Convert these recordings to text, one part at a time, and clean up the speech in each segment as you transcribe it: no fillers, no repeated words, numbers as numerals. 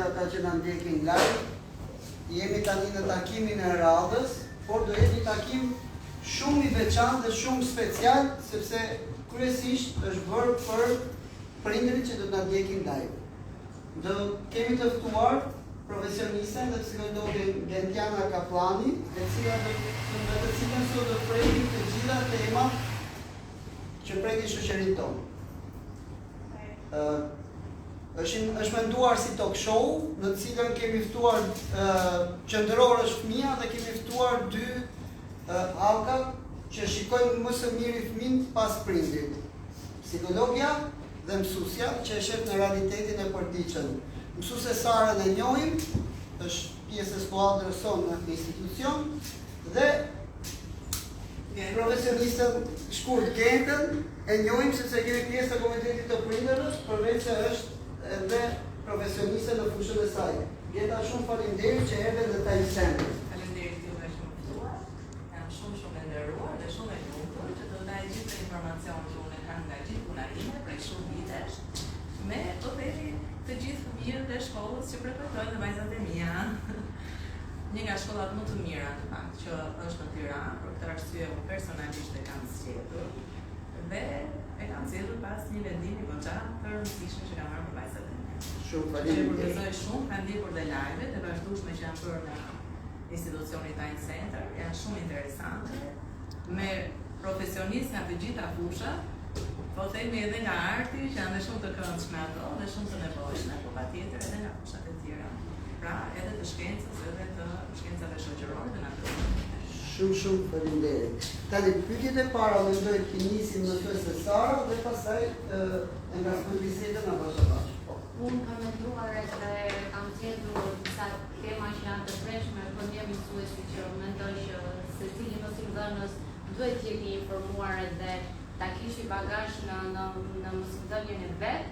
ata që na ndjekin live. Jemi tani në takimin e radhës, por do jetë një takim shumë i veçantë dhe shumë special, sepse kryesisht është bërë për prindërit që do të na ndjekin live. Do kemi të ftuar profesioniste dhe psikologen Gentiana Kaplani, e cila do të cilën sot do prekim të gjitha temat që prekin shoqërinë tonë. Është menduar si talk show, në të cilën kemi ftuar qendror është fëmia dhe kemi ftuar dy halka që shikojnë më së miri fëmin pas prindit. Psikologja dhe mësusja që e shef në realitetin e përditshëm. Mësuse Sarën e njohim, është pjesë e skuadrës sonë në institucion, dhe profesionistën Shkurt Gentën e njohim sepse kemi pjesë të komitetit të prindërës, përveç se është edhe profesioniste në fushën e saj. Gjeta, shumë faleminderit që erdhe në Time Center. Faleminderit ju me shumë ftuar. Jam shumë e nderuar dhe shumë e lumtur që do ndaj gjithë informacion që unë kam nga gjithë puna ime prej shumë vitesh, me të të gjithë fëmijët e shkollës që frekuentojnë dhe vajzat e mia. Një nga shkollat më të mira në fakt që është në Tiranë, për këtë arsye unë personalisht e kam zgjedhur dhe e kam zgjedhur pas një vendimi goxha të rëndësishëm që kam marrë për vajzat e mia. Shumë faleminderit. Përgëzoj shumë, kam ndjekur dhe live-et e vazhdueshme që janë bërë në institucionin Time Center, janë shumë interesante, me profesionistë nga të gjitha fushat, po themi edhe nga arti, që janë dhe shumë të këndshme ato dhe shumë të nevojshme, po patjetër edhe nga fushat e tjera. Pra, edhe të shkencës, edhe të shkencave shoqërore dhe natyrore. Shumë faleminderit. Tani pyetjet e para mendoj të nisim në të Sara dhe pastaj e nga bisedën na vazhdon. Unë kam menduar edhe kam zgjedhur disa tema që janë të freskme për një mësuesi që mendoj që secili mësimdhënës duhet të jetë i informuar edhe ta kishte bagazh në mësimdhënien e vet,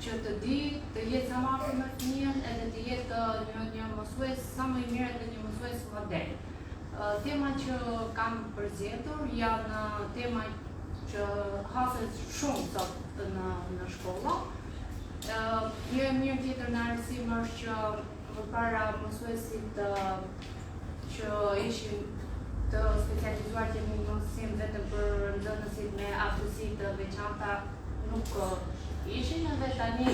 që të di të jetë sa më afër me fëmijën edhe të jetë një mësues sa më i mirë dhe një mësues model. Temat që kam përzgjedhur janë tema që haset shumë sot në shkolla. Një e mirë tjetër në arsim është që përpara mësuesit që ishin të specializuar që në mësim vetëm për nxënësit me aftësi të veçanta nuk ishin, edhe tani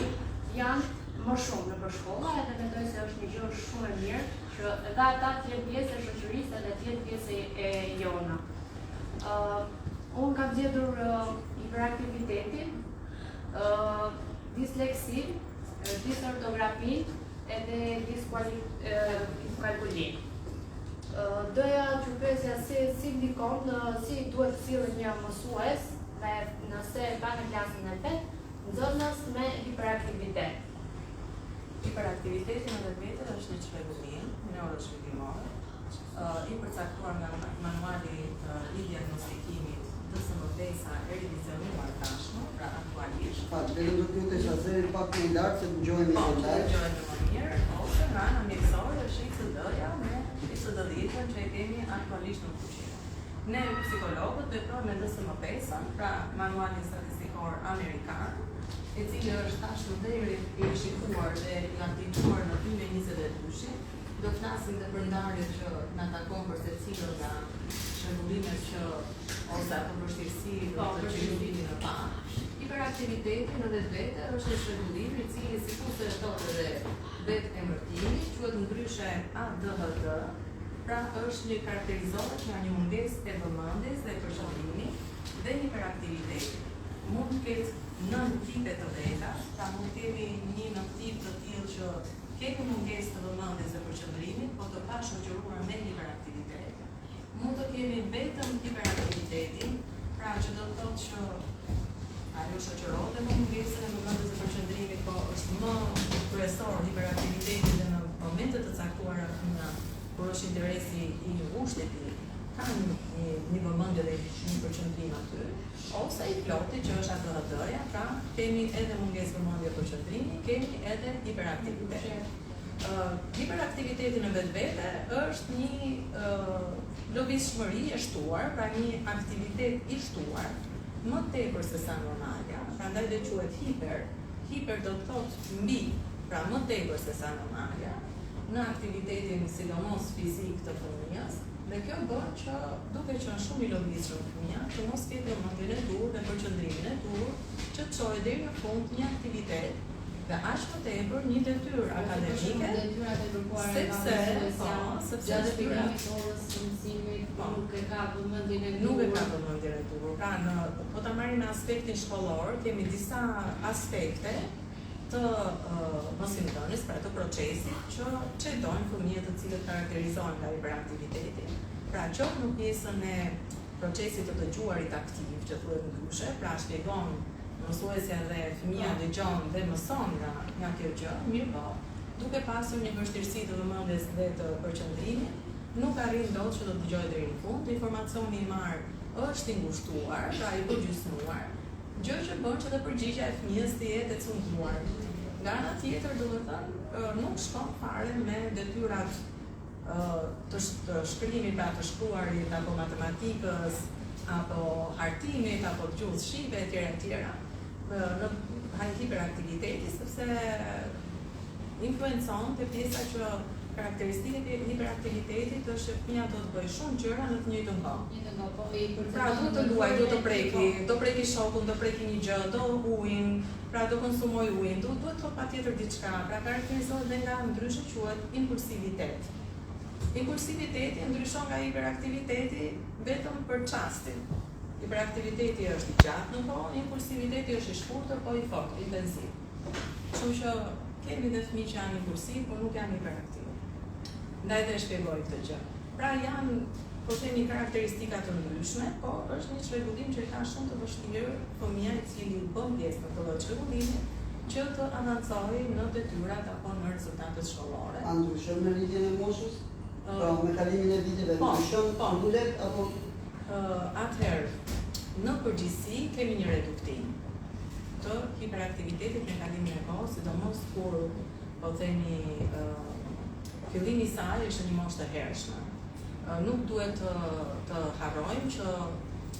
janë më shumë në shkolla, edhe mendoj se është një gjë shumë e mirë që edhe ata të jenë pjesë e shoqërisë edhe të jenë pjesë e jona. Unë kam zgjedhur hiperaktivitetin, disleksin, disortografin edhe diskalkulin. Doja që pyesja si ndikon, si duhet të sillet një mësues nëse ka në klasën e vet nxënës me hiperaktivitet. Hiperaktiviteti në vetë është një çrregullim neuroshpirtimore, i përcaktuar nga manuali i diagnostikimit DSM-5 e revizionuar tashmë, pra aktualisht. Dhe do të lutesh azeri pak më lart se dëgjojmë më lart. Dëgjojmë më mirë, ose nga ana mjekësore është ICD-ja me ICD-10 që e kemi aktualisht në fuqi. Ne psikologët veprojmë me DSM-5, pra manualin statistikor amerikan, i cili është tashmë deri i shikuar dhe i aplikuar në 2022. Do flasim dhe për ndarjet që na takon për secilën nga shembullimet që ose ato vështirësi ose që jeni në pa. Hiperaktiviteti në vetë është një shembullim i cili sikurse thotë edhe vetë emërtimi, quhet ndryshe ADHD, pra është një karakterizohet nga një mungesë e vëmendjes dhe përqendrimit dhe hiperaktiviteti. Mund të ketë 9 tipe të veta, pra mund të kemi një tip të tillë që kemi mungesë të vëmendjes dhe përqendrimit, por të pashoqëruar me hiperaktivitet. Mund të kemi vetëm hiperaktivitetin, pra që do të thotë që ajo shoqërohet me mungesën e vëmendjes dhe përqendrimit, po është më kryesor hiperaktiviteti dhe në momente të caktuara kur është interesi i ngushtit ka një vëmendje dhe një përqendrim aty, ose i ploti që është ADHD-ja, pra kemi edhe mungesë vëmendje përqendrimi, kemi edhe hiperaktivitet. Hiperaktiviteti në vetvete është një lëvizshmëri e shtuar, pra një aktivitet i shtuar, më tepër se sa normalja, prandaj dhe quhet hiper. Hiper do të thotë mbi, pra më tepër se sa normalja, në aktivitetin sidomos fizik të fëmijës, dhe kjo bën që duke qenë shumë i lodhishëm fëmia, që mos ketë vëmendjen e dur dhe përqendrimin e dur, që të çojë deri në fund një aktivitet dhe aq më tepër një detyrë akademike, sepse gjatë shpjegimit të orës së mësimit nuk e ka vëmendjen e dur. Nuk e ka vëmendjen e dur. Pra po ta marrim në aspektin shkollor, kemi disa aspekte të mësimdhënies, pra të procesit që çdojnë fëmijët të cilët karakterizohen nga hiperaktiviteti. Pra qoftë në pjesën e procesit të dëgjuarit aktiv, që thuhet ndryshe, pra shpjegon mësuesja dhe fëmia dëgjon dhe mëson nga kjo gjë, mirë po, duke pasur një vështirësi të vëmendjes dhe të përqendrimit, nuk arrin dot që do të dëgjojë deri në fund, informacioni i marr është i ngushtuar, pra i përgjysmuar, gjë që bën që të përgjigjja e fëmijës të jetë e cunguar. Nga ana tjetër, domethënë, nuk shkon fare me detyrat të shkrimit, pra të shkruarit apo matematikës, apo hartimit, apo të gjuhës shqipe etj. Në hiperaktiviteti, sepse influencon të pjesa që karakteristikët e hiperaktivitetit është që fëmia do të bëjë shumë gjëra në të njëjtën kohë. Pra do të luaj, do preki shokun, do preki një gjë, do ujin, pra do konsumoj ujin, duhet të patjetër diçka, pra karakterizohet dhe nga ndryshe quhet impulsivitet. Impulsiviteti ndryshon nga hiperaktiviteti vetëm për çastin. Hiperaktiviteti është i gjatë në kohë, impulsiviteti është i shkurtër, po i fortë, intensiv. Kështu që kemi dhe fëmijë që janë impulsiv, por nuk janë hiperaktiv. Ndaj dhe shpjegoj këtë gjë. Pra janë, po themi, karakteristika të ndryshme, po është një çrregullim që ka shumë të vështirë fëmia i cili bën pjesë në këtë çrregullimi që të avancojë në detyrat apo në rezultatet shkollore. A ndryshon në lidhjen e moshës? Pra me kalimin e viteve ndryshon ngulet apo atëherë, në përgjithësi kemi një reduktim të hiperaktivitetit me kalimin e kohës, sidomos kur po themi fillimi i saj është një moshë të hershme. Nuk duhet të harrojmë që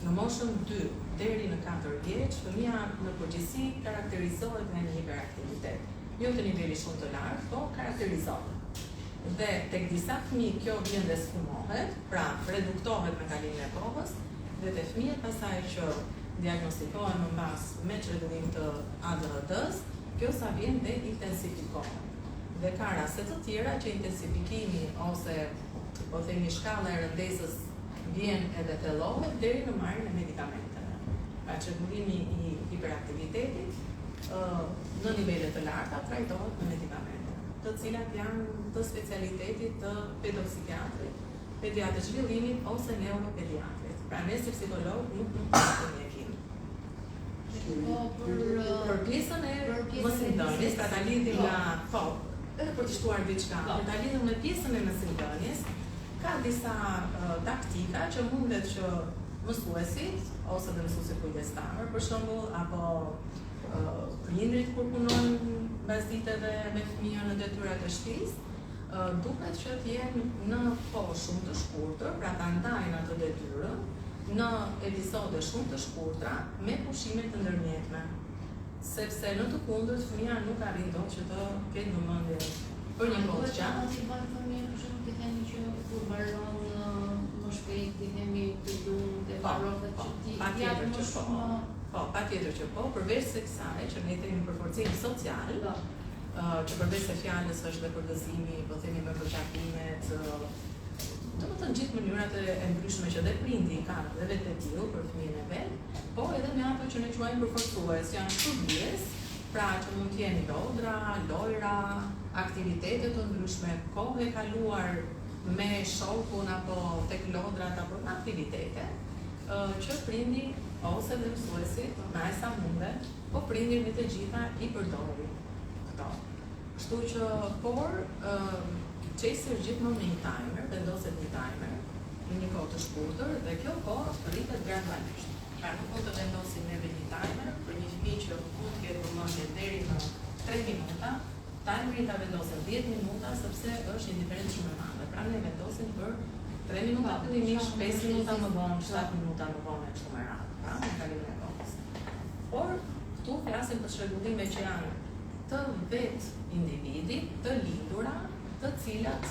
në moshën 2 deri në 4 vjeç, fëmia në përgjithësi karakterizohet me një hiperaktivitet. Jo të niveli shumë të lartë, po karakterizohet. Dhe tek disa fëmijë kjo vjen dhe sfumohet, pra reduktohet me kalimin e kohës, dhe te fëmijët pasaj që diagnostikohen më pas me çrregullim të ADHD-s, kjo sa vjen dhe intensifikohet. Dhe ka raste të tjera që intensifikimi ose po themi shkalla e rëndesës vjen edhe thellohet deri në marrjen e medikamenteve. Pra çrregullimi i hiperaktivitetit në nivele të larta trajtohet me medikamente, të cilat janë të specialitetit të pedopsikiatrit, pediatrit zhvillimit ose neuropediatrit. Pra ne si psikolog nuk të mjekim. Për pjesën e mësimdhënies, pra ta lidhim nga edhe për të shtuar diçka, për ta lidhur me pjesën e mësimdhënies, ka disa taktika që mundet që mësuesit ose dhe mësuesit kujdestar, për shembull, apo prindrit kur punojnë baziteve me fëmijën në detyrat e shtëpisë, duket që të jenë në kohë shumë të shkurtër, pra ta ndajnë atë detyrën në episode shumë të shkurtra me pushime të ndërmjetme. Sepse në të kundërt fëmia nuk arrin dot që të ketë vëmendje për një kohë të gjatë. Si bën fëmia për shembull të themi që kur mbaron më shpejt të themi të duhet të mbarohet patjetër që po, përveç se kësaj që ne themi për forcim social, që përveç se fjalës është dhe përgëzimi, po themi me përqafimet, domethënë gjithë mënyrat e ndryshme që dhe prindi ka dhe vetë e tillë për fëmijën e vet, po edhe me ato që ne quajmë përforcues, janë shërbjes, pra që mund të jenë lodra, lojra, aktivitete të ndryshme, kohë e kaluar me shokun apo tek lodrat apo në aktivitete, që prindi ose dhe mësuesi, me aq sa mundet, po prindi me të gjitha i përdorin këto. Kështu që, por, qesër gjithmonë me një timer, vendoset një timer, në një kohë të shkurtër, dhe kjo kohë rritet gradualisht. Pra nuk mund të vendosim neve një timer për një fëmijë që mund të ketë vëmendje deri në 3 minuta, timerin ta vendosim 10 minuta sepse është një diferencë shumë e madhe. Pra ne vendosim për 3 minuta fillimisht, 5 minuta më vonë, 7 minuta më vonë e kështu me radhë, pra në kalimin e kohës. Por këtu flasim për çrregullime që janë të vetë individit, të lindura, të cilat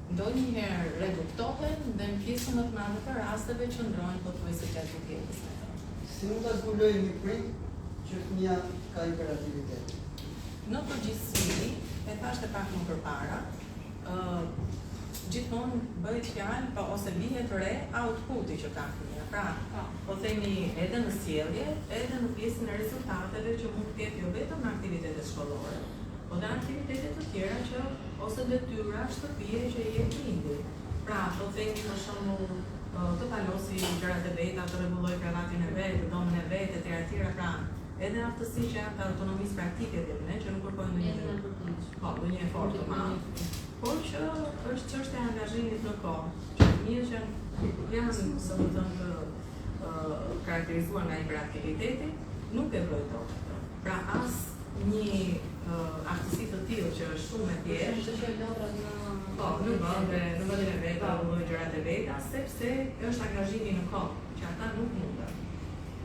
ndonjëherë reduktohen dhe në pjesën më të madhe të rasteve qëndrojnë pothuajse gjatë jetës. Si mund ta zbuloj një prit që fëmia ka hiperaktivitet? Në përgjithësi, e thashtë pak më përpara, gjithmonë bëhet fjalë pa ose bihet re outputi që ka fëmia. Pra, po themi edhe në sjellje, edhe në pjesën e rezultateve që mund të ketë jo vetëm në aktivitetet shkollore, po dhe aktivitetet të tjera që ose detyra shtëpie që i jep lindi. Pra, po themi për shembull të palosi gjërat e veta, të rregulloj kravatin e vet, dhomën e vet, etj. Pra, edhe aftësi që janë të autonomisë praktike dhe ne, që nuk kërkojnë ndonjë efort të madh, por që është çështja e angazhimit në kohë. Që fëmijët që janë domethënë të karakterizuar nga hiperaktiviteti, nuk e bëjnë dot. Pra as një aftësi të tillë që është shumë e thjeshtë, që lodrat në në vendin e vet, në gjërat e veta, sepse është angazhimi në kohë, që ata nuk mundën.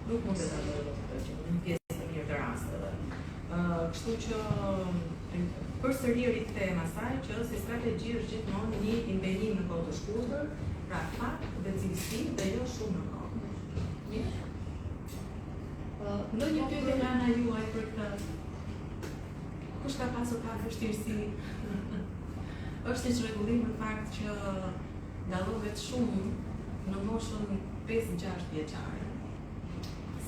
Nuk mund të ta bëjnë këtë në pjesë të mirë të rasteve. Kështu që përsëri rikthehem asaj që si strategji është gjithmonë një impenjim në kohë të shkurtër, pra fakt dhe cilësi dhe jo shumë në kohë. Mirë? Ndonjë pyetje nga ana juaj për këtë? Kush ka pasur pak vështirësi? Është një rregullim në fakt që dallohet shumë në moshën 5-6 vjeçare.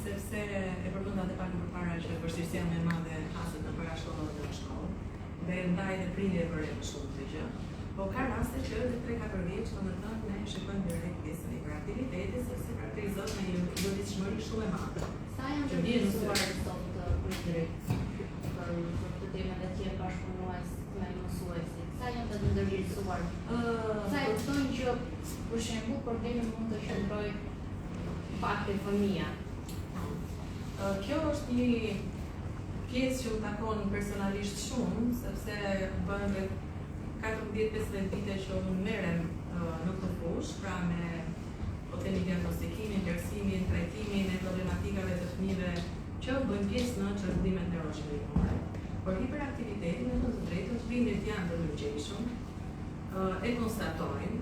Sepse e përmenda edhe pak më përpara që vështirësia më e madhe haset në parashkollor dhe në shkollë. Dhe ndaj dhe prindje e vëre shumë të gjë. Po ka raste që edhe 3-4 vjeç, domethënë ne shikojmë direkt pjesën e hiperaktivitetit, sepse karakterizohet me një lodhishmëri shumë e madhe. Sa janë të mësuar sot prindërit për këtë temë dhe të jenë bashkëpunues me mësuesit? Sa janë të ndërgjegjësuar? Sa e kuptojnë që për shembull problemi mund të qëndrojë pak te fëmia? Kjo është një pjesë që u takon personalisht shumë, sepse bën 14-15 vite që unë merrem në këtë fushë, pra me po themi diagnostikimin, vlerësimin, trajtimin e problematikave të fëmijëve që bëjnë pjesë në çrregullimet neuroshëndetësore. Por hiperaktiviteti në të drejtën prindërit janë të mëlqejshëm, e konstatojnë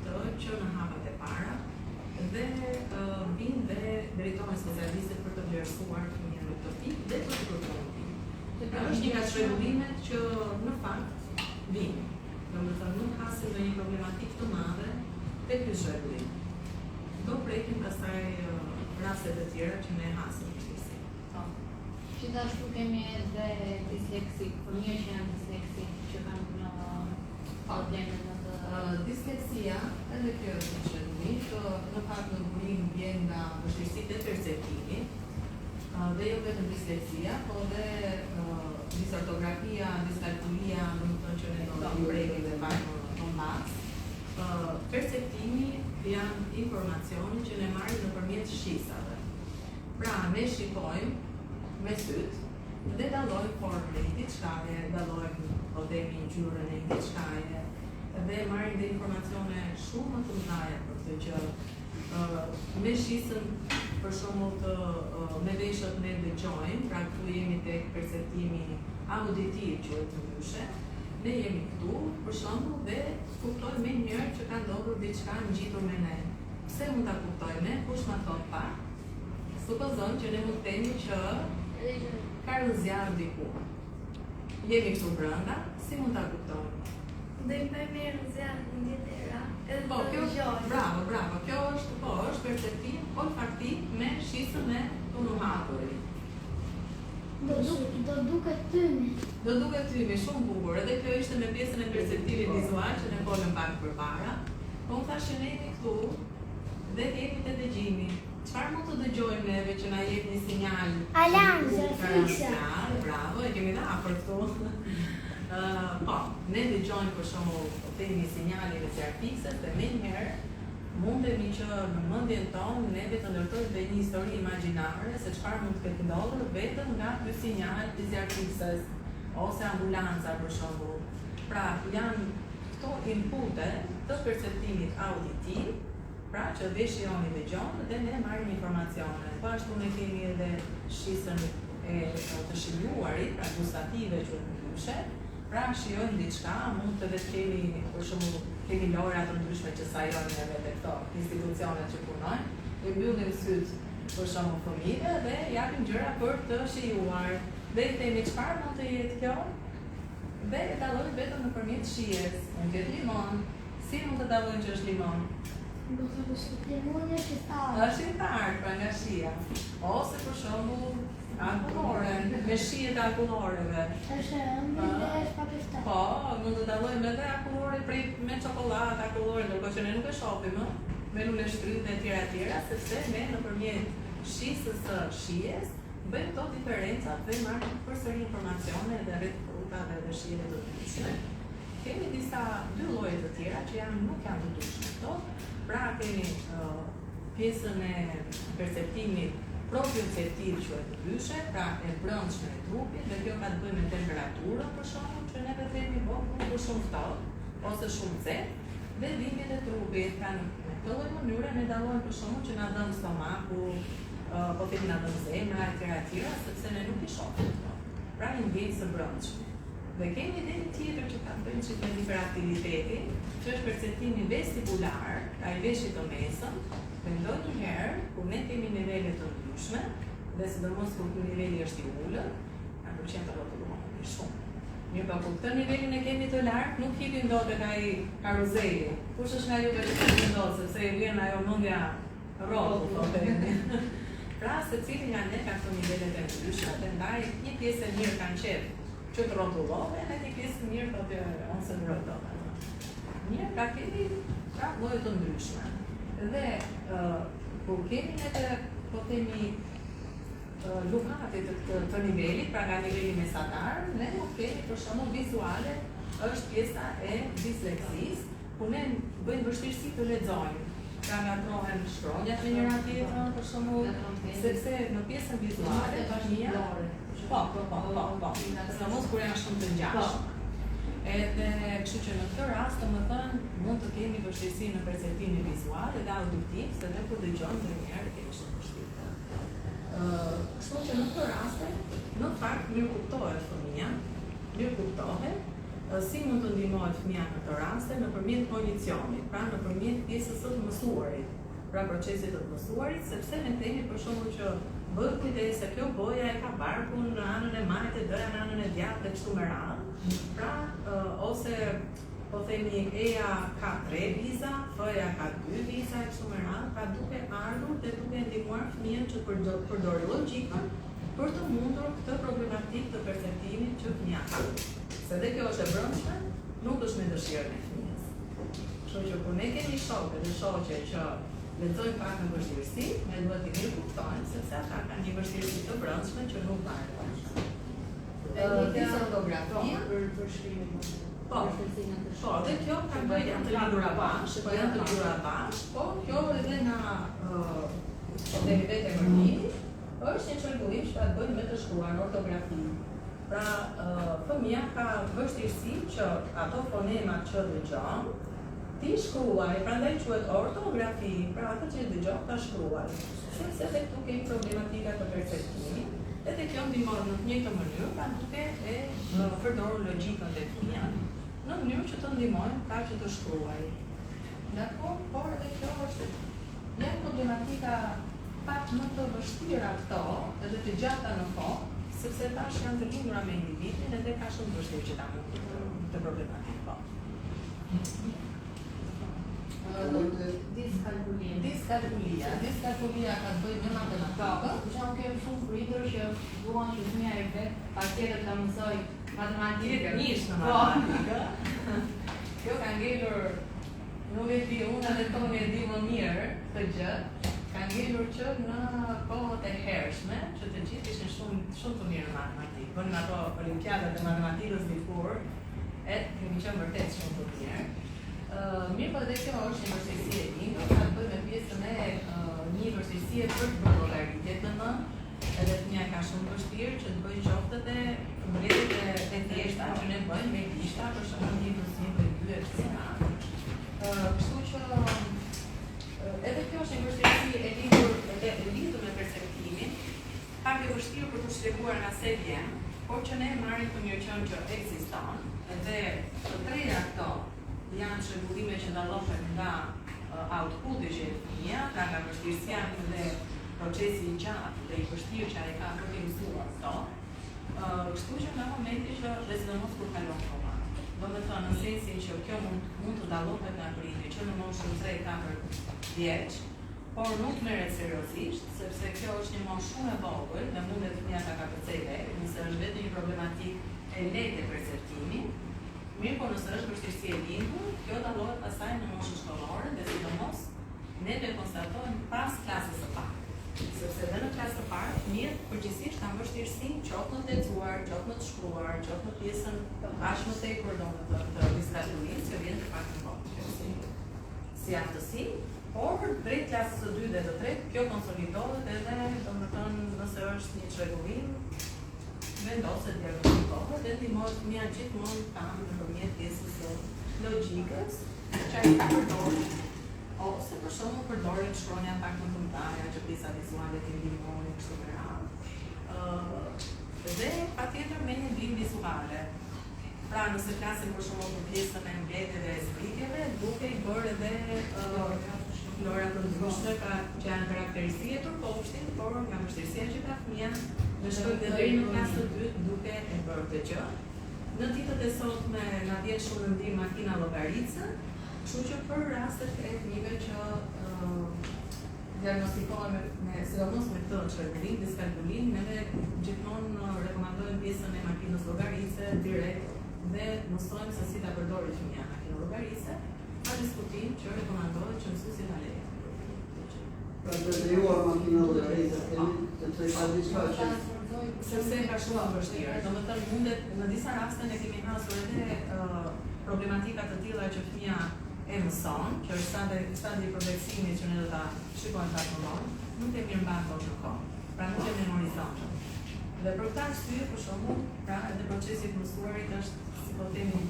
këtë që në hapat e para dhe vinë dhe drejtohen specialistët për të vlerësuar fëmijën në këtë pikë dhe për të kërkuar ndihmë. Është një nga çrregullimet që në fakt vinë. Domethënë nuk hasin ndonjë problematikë të madhe tek ky çrregullim. Do prekim pastaj raste të tjera që ne hasim vështirësi. Gjithashtu kemi edhe disleksik, fëmijë që janë disleksik, që kanë probleme në të... Disleksia, edhe kjo është një shërbim, që në fakt në burim vjen nga vështirësitë e perceptimit, dhe jo vetëm disleksia, po dhe disortografia, diskalkulia, domethënë që ne do të prekim dhe pak më mbas. Perceptimi janë informacione që ne marrim nëpërmjet shisave. Pra, ne shikojmë me syt dhe dallojmë formën e një diçkaje, dallojmë po themi ngjyrën e një diçkaje dhe marrim dhe informacione shumë më të mëdha për këtë gjë. Me shisën, për shembull, me veshët ne dëgjojmë, pra këtu jemi tek perceptimi auditiv që të ndryshe. Ne jemi këtu, për shembull, dhe kuptojmë me njëherë që ka ndodhur diçka ngjitur me ne. Pse mund ta kuptojmë ne? Kush na thot pak? Supozojmë që ne mund të themi që ka rënë zjarr diku. Jemi këtu brenda, si mund ta kuptojmë? Dhe i me mirë zjarë një tjera, edhe Po, të gjojë. bravo, kjo është perceptim olfaktiv me shisën e tunuhaturit. Do duket tymi. Do duket tymi, shumë bukur, edhe kjo ishte me pjesën e perceptivit vizual që ne folëm pak përpara. Po unë thashë ne jemi këtu dhe jemi te dëgjimi. Çfarë mund të dëgjojmë neve që na jep një sinjal? Alarm, fikse. Bravo, e kemi dhe afër këtu. Po, ne dëgjojmë për shembull themi sinjalin e zjarfikses dhe menjëherë mundemi që në mendjen tonë neve të ndërtojmë dhe një histori imagjinare se çfarë mund të ketë ndodhur vetëm nga ky sinjal i zjarfikses ose ambulanca për shembull. Pra, janë këto inpute të perceptimit auditiv, pra që veshjoni dëgjon dhe ne marrim informacione. Po ashtu ne kemi edhe shisën të shijuarit, pra gustative që të ndryshe, pra shijojnë diçka, mund të vetë kemi, për shembull, kemi lojra të ndryshme që sajojnë edhe te këto institucionet që punojnë, i mbyllim syt për shembull fëmijëve dhe japim gjëra për të shijuar. Dhe i themi çfarë mund të jetë kjo? Dhe e dallojnë vetëm nëpërmjet shijes. Mund të jetë limon, si mund të dallojnë që është limon? Limoni është i tharë. Është i tharë, pra nga shija. Ose për shembull alkooloren, me shijet e alkooloreve. Është ëmbël dhe është pakistan. Po, mund të dallojmë edhe alkoolore prej me çokoladë, alkoolore, ndërkohë që ne nuk e shohim, me lule shtrydhe e tjera, sepse ne nëpërmjet shisës së shijes bëjmë këto diferencat dhe marrim përsëri informacione edhe rreth frutave dhe shijeve të ndryshme. Kemi disa dy lloje të tjera që nuk janë të ndryshme këto. Pra kemi pjesën e perceptimit proprioceptiv që e të ndryshe, pra e brendshme e trupit, dhe kjo ka të bëjë me temperaturën për shembull, që ne themi nuk është shumë ftohtë ose shumë nxehtë, dhe dhimbjet e trupit. Pra në këtë lloj mënyre ne dallojmë për shembull që na dëm stomaku, po themi na dëm zemra etj, sepse ne nuk i shohim këto. Pra i ndjejmë së brendshme. Dhe kemi edhe një tjetër që ka të bëjë me hiperaktivitetin, që është perceptimi vestibular, pra i veshit të mesëm, dhe ndonjëherë, kur ne kemi nivele të ndryshme, dhe sidomos kur ky niveli është i ulët, na pëlqen të rrotullohemi shumë. Mirë, po kur këtë nivelin e kemi të lartë, nuk hipim dot tek ai karuzeli. Kush është nga juve që hipin dot, sepse i vjen ajo mendja rrotull, po themi. Pra, secili nga ne ka këto nivelet e ndryshme, dhe ndaj një pjesë e mirë kanë qef që të rrotullove, dhe një pjesë mirë thotë ose në rrotove. Mirë, pra kemi lloje të ndryshme. Dhe kur kemi edhe, po themi, lukatit të nivelit, pra nga niveli mesatar, ne nuk kemi për shembull vizuale, është pjesa e disleksisë, ku ne bëjmë vështirësi të lexojmë. Pra ngatrohen shkronjat me njëra tjetrën, për shembull, sepse në pjesën vizuale bashkia po. Sidomos kur janë shumë të ngjashme. Edhe kështu që në këtë rast, domethënë, mund të kemi vështirësi në perceptimin vizual dhe auditiv, se ne kur dëgjojmë ndonjëherë kemi shumë vështirësi. Kështu që në këtë rast, në fakt mirë kuptohet fëmia, mirë kuptohet si mund të ndihmohet fëmia në këtë raste nëpërmjet kognicionit, pra nëpërmjet pjesës së të mësuarit, pra procesit të mësuarit, sepse ne themi për shembull që bëhet kujdes se kjo boja e ka barkun në anën e majtë, doja në anën e djathtë dhe kështu me radhë. Pra, ose po themi eja ka 3 viza, f-ja ka 2 viza e kështu me radhë, pra duke ardhur dhe duke ndihmuar fëmijën që përdor logjikën për të mundur këtë problematikë të perceptimit që fëmia ka. Se dhe kjo është e brendshme, nuk është me dëshirën e fëmijës. Kështu që kur ne kemi shokë dhe shoqe që lexojnë pak në vështirësi, ne duhet të mirë kuptojmë sepse ata kanë një vështirësi të brendshme që nuk varen. Disa ortografia për shkrimin. Po, dhe kjo ka bëjë janë të lidhura bashkë, po kjo edhe nga themi vetë emërtimi, është një çrregullim që ka të bëjë me të shkruar ortografinë. Pra, fëmia ka vështirësi që ato fonemat që dëgjon ti shkruaj, prandaj quhet ortografi, pra ato që dëgjon ta shkruaj. Sepse edhe këtu kemi problematika të perceptimit, edhe kjo ndihmon në të njëjtën mënyrë, pra duke e përdorur logjikën te fëmia, në mënyrë që të ndihmojnë ta që të shkruaj. Dakor, por edhe kjo është një problematika pak më të vështira këto, edhe të gjata në kohë, sepse tash janë të lidhura me individin edhe ka shumë vështirë që ta mundur të problematikë. Po. Diskalkulia ka të bëjë me matematikën. Që kemi shumë pritur që duan që fëmia e vet patjetër ta mësoj matematikë. Nisht në matematikë. Kjo ka ngelur, nuk e di, unë edhe Toni e di më mirë këtë gjë, ka ngelur që në kohët e hershme, që të gjithë ishin shumë të mirë në matematikë. Bënë ato olimpiadat e matematikës dikur, kemi qenë vërtet shumë të mirë. Mirë, po edhe kjo është një vështirësi e lindur, ka të bëjë me pjesën e një vështirësie për të bërë llogaritje të mëndë, edhe fëmia ka shumë vështirë që të bëjë qoftë edhe mbledhjet e thjeshta që ne bëjmë me gishta, për shembull një plus 1 = 2 etc. Kështu që edhe kjo është një vështirësi e lidhur me perceptimin, pak e vështirë për të shtrekuar nga se vjen, por që ne marrim të mirëqen që ekziston, dhe të treja këto janë shërbullime që dallohen nga outputi që e fëmija, nga vështirësia dhe procesi i gjatë dhe i vështirë që ai ka për të mësuar këto. Kështu që nga momenti që dhe sidomos kur kalon koha. Do me thënë në sensin që kjo mund të dallohet nga prindi që në moshën 3-4 vjeç, por nuk merret seriozisht, sepse kjo është një moshë shumë e vogël dhe mundet fëmia ta kapëcej vetë, nëse është vetëm një problematikë e lehtë e perceptimi. Mirë, po nëse është vështirësi e lindur, kjo dallohet pastaj në moshën shkollore dhe sidomos ne do konstatojmë pas klasës së parë. Sepse dhe në klasë të parë, fëmijët përgjithsisht kanë vështirësi qoftë në të lexuar, qoftë në të shkruar, qoftë në pjesën aq më tepër të diskalkulimit që vjen të pak më vonë. Si aftësi, por drejt klasës së 2 dhe të 3, kjo konsolidohet edhe, domethënë, nëse është një çrregullim, vendoset diagnostikohet dhe ndihmohet fëmia gjithmonë ta nëpërmjet pjesës së logjikës, që ai ka përdorur. Ose për shembull përdoret shkronja pak më të mëdha që pjesa vizuale të ndihmojnë kështu me radhë. Dhe patjetër me një ndihmë vizuale. Pra nëse flasim për shembull për pjesën e mbledhjeve e zbritjeve, duke i bërë edhe Lora të ndryshme që janë karakteristike të turpofshtit, por nga vështirësia që ka fëmia në shkollë dhe deri në klasën e dytë duke e bërë këtë gjë. Në ditët e sotme na vjen shumë ndihmë makina llogaritse. Kështu që për rastet e fëmijëve që diagnostikohen sidomos me këtë çrregullim, diskalkulim, neve gjithmonë rekomandojmë pjesën e makinës llogaritse direkt dhe mësojmë se si ta përdorë fëmia makinën llogaritse, pa diskutim që rekomandohet që mësuesi ta lejë. Pra të lejuar makinën llogaritse, të ka diçka që sepse ka shumë vështirë. Domethënë mundet në disa raste ne kemi hasur edhe problematika të tilla që fëmia e mëson, që është stadi i përvecimit që ne do ta shikojmë pak më vonë, nuk e mirëmban dot në kohë. Pra nuk e memorizon. Dhe për këtë arsye, për shembull, pra edhe procesi i mësuarit është, si po themi,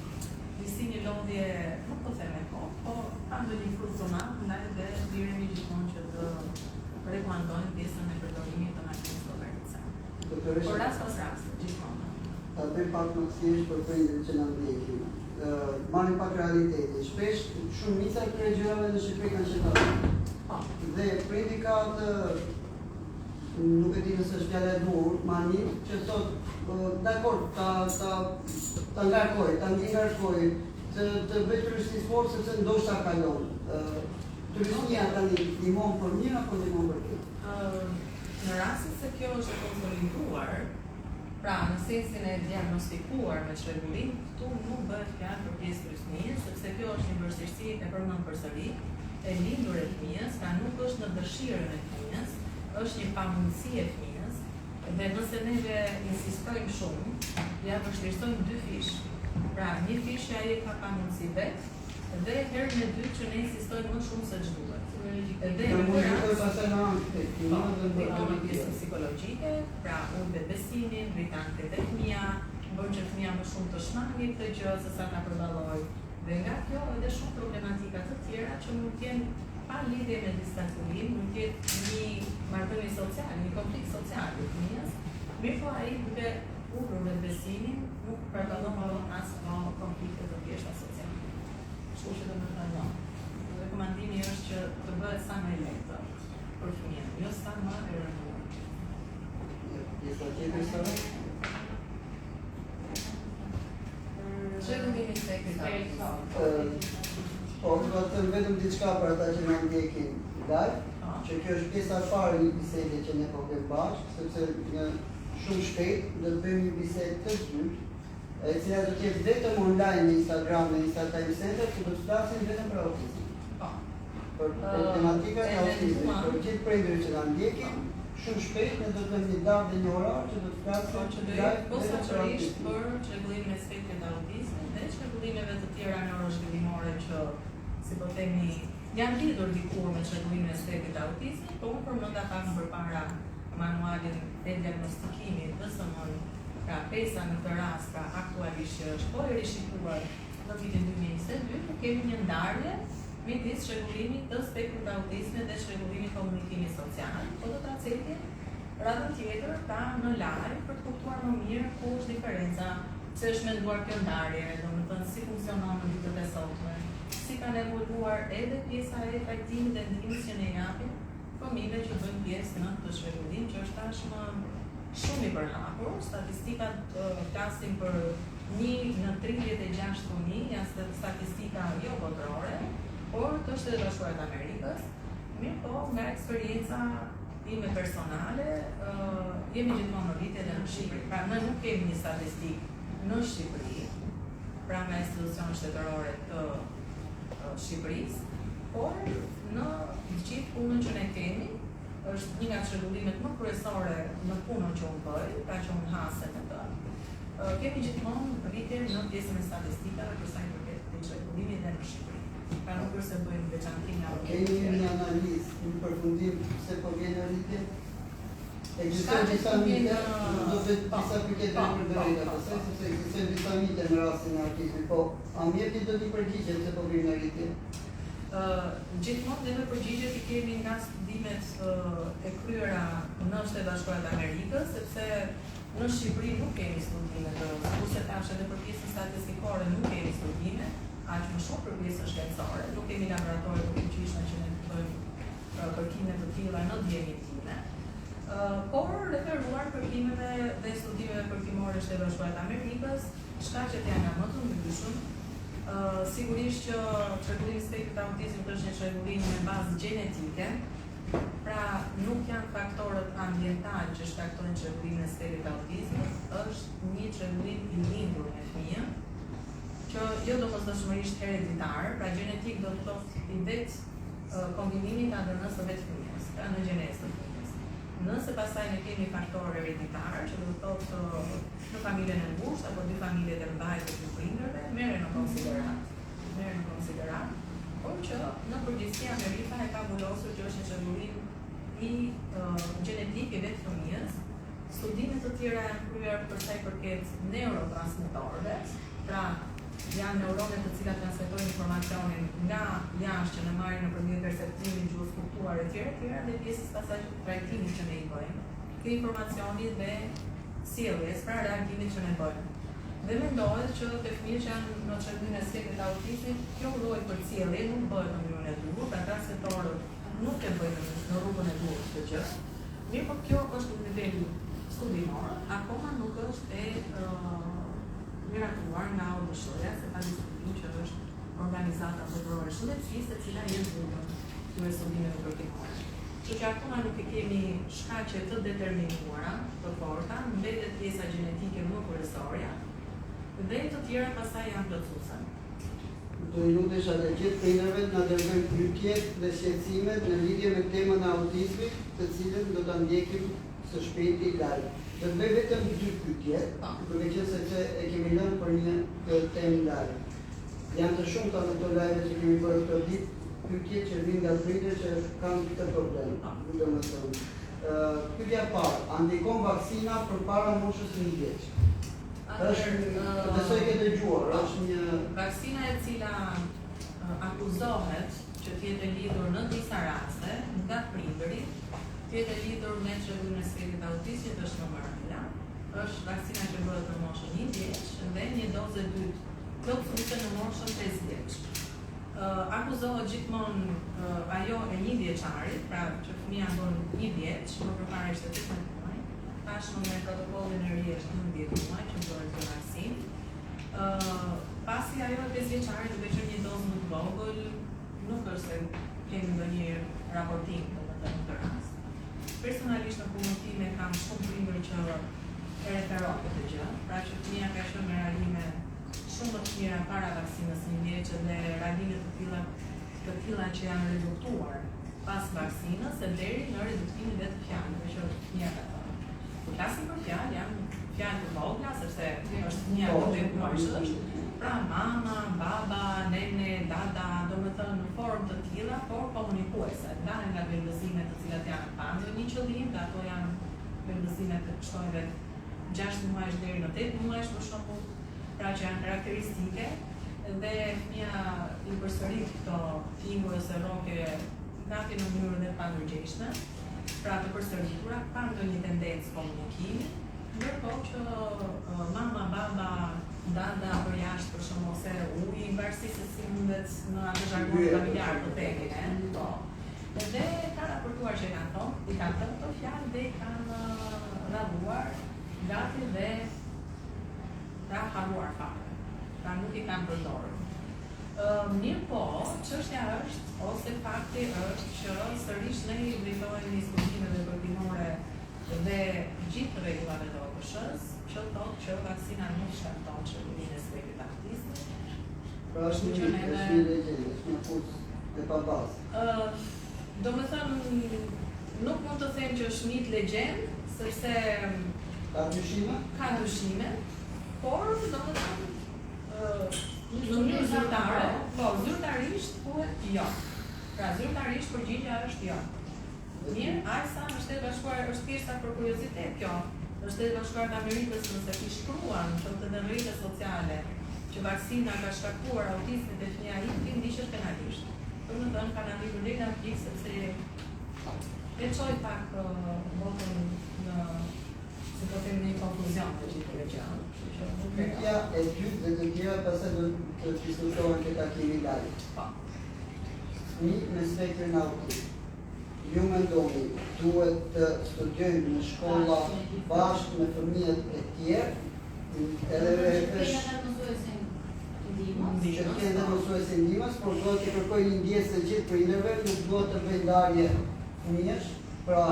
si një lodhje, nuk po them me kohë, po ka ndonjë frikëzonat, ndaj dhe biremi gjithmonë që të rekomandojmë pjesën e përdorimit të makinës llogaritse. Por rast pas rast, gjithmonë. Ta bëjmë pak më thjesht për prindërit që na ndjekin. Marrin pak realitetin. Shpesh shumica e këtyre gjërave në Shqipëri kanë qenë. Dhe prindi ka atë, nuk e di nëse është fjala e duhur, mani që thotë, dakor, ta ngarkoj, ta ngarkoj, të bëj turistë sport sepse ndoshta kalon. Turizmia tani ndihmon për mirë apo ndihmon për keq? Në rastin se kjo është e konsoliduar, pra në sensin e diagnostikuar me çrregullim, këtu nuk bëhet fjalë për pjesë të fëmijës, sepse kjo është një vështirësi e përmend përsëri, e lindur e fëmijës, pra nuk është në dëshirën e fëmijës, është një pamundësi e fëmijës, dhe nëse neve insistojmë shumë, ja vështirësojmë dy fish. Pra një fish që ai ka pamundësi vetë, dhe herën e dytë që ne insistojmë më shumë se ç'duhet. Dhe në pjesën psikologjike, pra ulbe besimin, rritan këtë e fëmia, bën që fëmia më shumë të shmangi këtë gjë se sa ta përballoj. Dhe nga kjo edhe shumë problematika të tjera që mund të jenë pa lidhje me diskalkulim, mund të jetë një marrëdhënie sociale, një konflikt social të fëmijës, mirë po ai duke urrur me besimin, nuk përballon as konflikte të tjera sociale. Kështu që domethënë rekomandimi është që të bëhet sa më lehtë për fëmijën, jo sa më e rënduar. Pjesa tjetër sa? Çrregullimi i seksit. Po, do të them vetëm diçka për ata që na ndjekin live, që kjo është pjesa e parë e një bisede që ne po kemi bashkë, sepse në shumë shpejt do të bëjmë një bisedë të dytë, e cila do të jetë vetëm online në Instagram, në Instagram Center, që do të flasim vetëm për autizmin. Për tematika e autizmit, për gjithë prindërit që na ndjekin, shumë shpejt ne do të bëjmë një datë dhe një orar që do të flasim posaçërisht për çrregullimin e spektrit të autizmit dhe çrregullimeve të tjera neurozhvillimore që, si po themi, janë lidhur dikur me çrregullimin e spektrit të autizmit, por unë përmenda pak më përpara manualin e diagnostikimit DSM-n, pra pesa në këtë rast, pra aktualisht që është po e rishikuar në vitin 2022, kemi një ndarje midis çrregullimit të spektrit të autizmit dhe çrregullimit komunikimit social, po do ta cekë Radhën tjetër ka në live për të kuptuar më mirë ku është diferenca, pse është menduar kjo ndarje, domethënë si funksionon në ditët e sotme, si kanë evoluar edhe pjesa e trajtimit dhe ndihmës që ne japim fëmijëve që bëjnë pjesë në këtë shpërndim që është tashmë shumë i përhapur. Statistikat flasin për 1 në 36 fëmijë, janë statistika jo botërore, por të Shtetet Bashkuara të Amerikës. Mirë po, nga eksperienca ime personale, jemi gjithmonë në rritje edhe në Shqipëri. Pra, ne nuk kemi një statistikë në Shqipëri, pra nga institucionet shtetërore të Shqipërisë, por në gjithë punën që ne kemi, është një nga çrregullimet më kryesore në punën që unë bëj, pra që unë hase në të. Kemi gjithmonë rritje në pjesën e statistikave për sa i përket të çrregullimit dhe në Shqipëri. Pra nuk është se bëjmë veçantim nga kemi një analizë, një përfundim se po vjen në rritje? Ekzistojnë disa mite, do të disa pyetje për drejta, pastaj sepse ekzistojnë disa mite në rastin e autizmit, po a më jepni do të përgjigjet se po vjen në rritje? Gjithmonë dhe me përgjigjet i kemi nga studimet e kryera në Shtetet Bashkuara të Amerikës, sepse në Shqipëri nuk kemi studime kurse tash edhe për pjesën statistikore nuk kemi studime, aq më shumë për pjesën shkencore, nuk kemi laboratore të fuqishme që ne bëjmë kërkime të tilla në djegjetime. Por referuar kërkimeve dhe studimeve kërkimore Shtetet Bashkuara të Amerikës, shkaqet janë më të ndryshëm. Sigurisht që çrregullimi i spektrit të autizmit është një çrregullim me bazë gjenetike, pra nuk janë faktorët ambiental që shkaktojnë çrregullimin e spektrit të autizmit, është një çrregullim i lindur me fëmijën, që jo domosdoshmërisht hereditar, pra gjenetik do të thotë i vetë kombinimi të ADN-s së vetë fëmijës, pra në gjenezë të fëmijës. Nëse pastaj ne kemi faktor hereditar, që do të thotë në familjen e ngushtë apo dy familje të mbajtur të prindërve, merren në konsiderat, por që në përgjithësi Amerika e ka vulosur që është një çrregullim i gjenetik i vetë fëmijës. Studime të tjera janë kryer për sa i përket neurotransmetorëve, pra janë neurone të cilat transmetojnë informacionin nga jashtë që ne marrin nëpërmjet perceptimit, gjuhës kuptuar etj. Dhe pjesës pasaj trajtimit që ne i bëjmë, të informacionit dhe sjelljes, pra reagimit që ne bëjmë. Dhe mendohet që te fëmijët që janë në çrregullimin e spektrit të autizmit, kjo lloj përcjellje nuk bëhet në mënyrën e duhur, pra transmetorët nuk e bëjnë në rrugën e duhur këtë gjë. Mirë, por kjo është në nivel studimor, akoma nuk është e miratuar nga ODSH-ja, se ka diskutim që është organizata botërore shëndetësisë, e cila jetë dhënë këtyre studimeve kërkimore. Kështu që akoma nuk e kemi shkaqe të determinuara, të forta, mbetet pjesa gjenetike më kryesorja, dhe të tjera pastaj janë plotësuese. Do i lutesh atë gjithë prindërve na dërgojnë pyetjet dhe shqetësimet në lidhje me temën e autizmit, të cilën do ta ndjekim së shpejti live. Do të bëj vetëm 2 pyetje, përveç se e kemi lënë për një temë live. Janë të shumta në këto live që kemi bërë këto ditë, pyetje që vijnë nga prindër që kanë këtë problem. Domethënë, pyetja e parë, a ndikon vaksina përpara moshës 1 vjeç? Besoj ke dëgjuar, është një vaksina e cila akuzohet që të jetë lidhur në disa raste nga prindëri, të jetë lidhur me çrregullimin e spektrit të autizmit është MRNA, është vaksina që bëhet në moshën 1 vjeç dhe një dozë e dytë plotësuese në moshën 5 vjeç. Akuzohet gjithmonë ajo e 1 vjeçarit, pra që fëmia bën 1 vjeç, më përpara ishte 18 muaj, tashmë me protokollin e ri është 19 muaj që bëhet kjo vaksinë. Pasi ajo e 5 vjeçarit duke qenë një dozë më të vogël, nuk është se kemi ndonjë raportim domethënë në këtë rast. Personalisht në punën time kam shumë prindër që e referon këtë gjë, pra që fëmia ka qenë me reagime shumë të mira para vaksinës 1 vjeç dhe reagime të tilla që janë reduktuar pas vaksinës e deri në reduktimin dhe të fjalëve që fëmia ka thënë. Kur flasim për fjalë, janë fjalë të vogla, sepse është fëmia e moshës, pra mama, baba, nene, dada, domethënë në formë të tilla, por komunikuese, ndahen nga bindësimet të cilat janë pa ndonjë qëllim, dhe ato janë bindësimet të shkojnë 6 muajsh deri në 8 muajsh për shembull, pra që janë karakteristike dhe fëmia i përsërit këto tingujës e roke gati në mënyrën e pandërgjeshme. pra të përsëritura, pa ndonjë tendencë komunikimi, ndërkohë që mama, baba, dada për jashtë për shembull ose uji, varësisht se si mundet në atë zhargon familjar të themi, po. Edhe kanë raportuar që i kanë thënë këto fjalë dhe i kanë radhuar gati dhe pra harruar fare. Pra nuk i kanë përdorur. Mirë po, çështja është, ose fakti është që sërish ne i drejtohemi instruktimeve përtimore dhe gjithë rregullave të OKSH-s, që thotë që vaksina nuk shkakton çrregulimin e spektrit të autizmit. Pra është një legjendë, është një kurs e pabazë. Do me thënë, nuk mund të them që është një legjendë, sepse ka dyshime, por do me thënë, në mënyrë zyrtare, po, zyrtarisht thuhet jo. Pra, zyrtarisht përgjigja është jo. Mirë, ajsa në Shtetet Bashkuara është thjesht për kuriozitet kjo. Në Shtetet Bashkuara të Amerikës nëse ki shkruan në të rrjetet sociale që vaksina ka shkaktuar autizmin te fëmia i ndiqet penalisht. Për më thënë kanë arritur deri në pikë sepse e çoi pak votën në si po them një konkluzion të gjithë këtyre gjërave. Pyetja e dytë dhe të tjera pastaj do të diskutohen te takimi live. Po. Fëmijë me spektrin autizëm. Ju mendoni duhet të studiojnë në shkolla bashkë me fëmijët e tjerë, edhe që kënë mësuese ndihmës, por duhet të kërkojnë një ndjesë të gjithë prindërve, nuk duhet të bëjnë ndarje fëmijësh, pra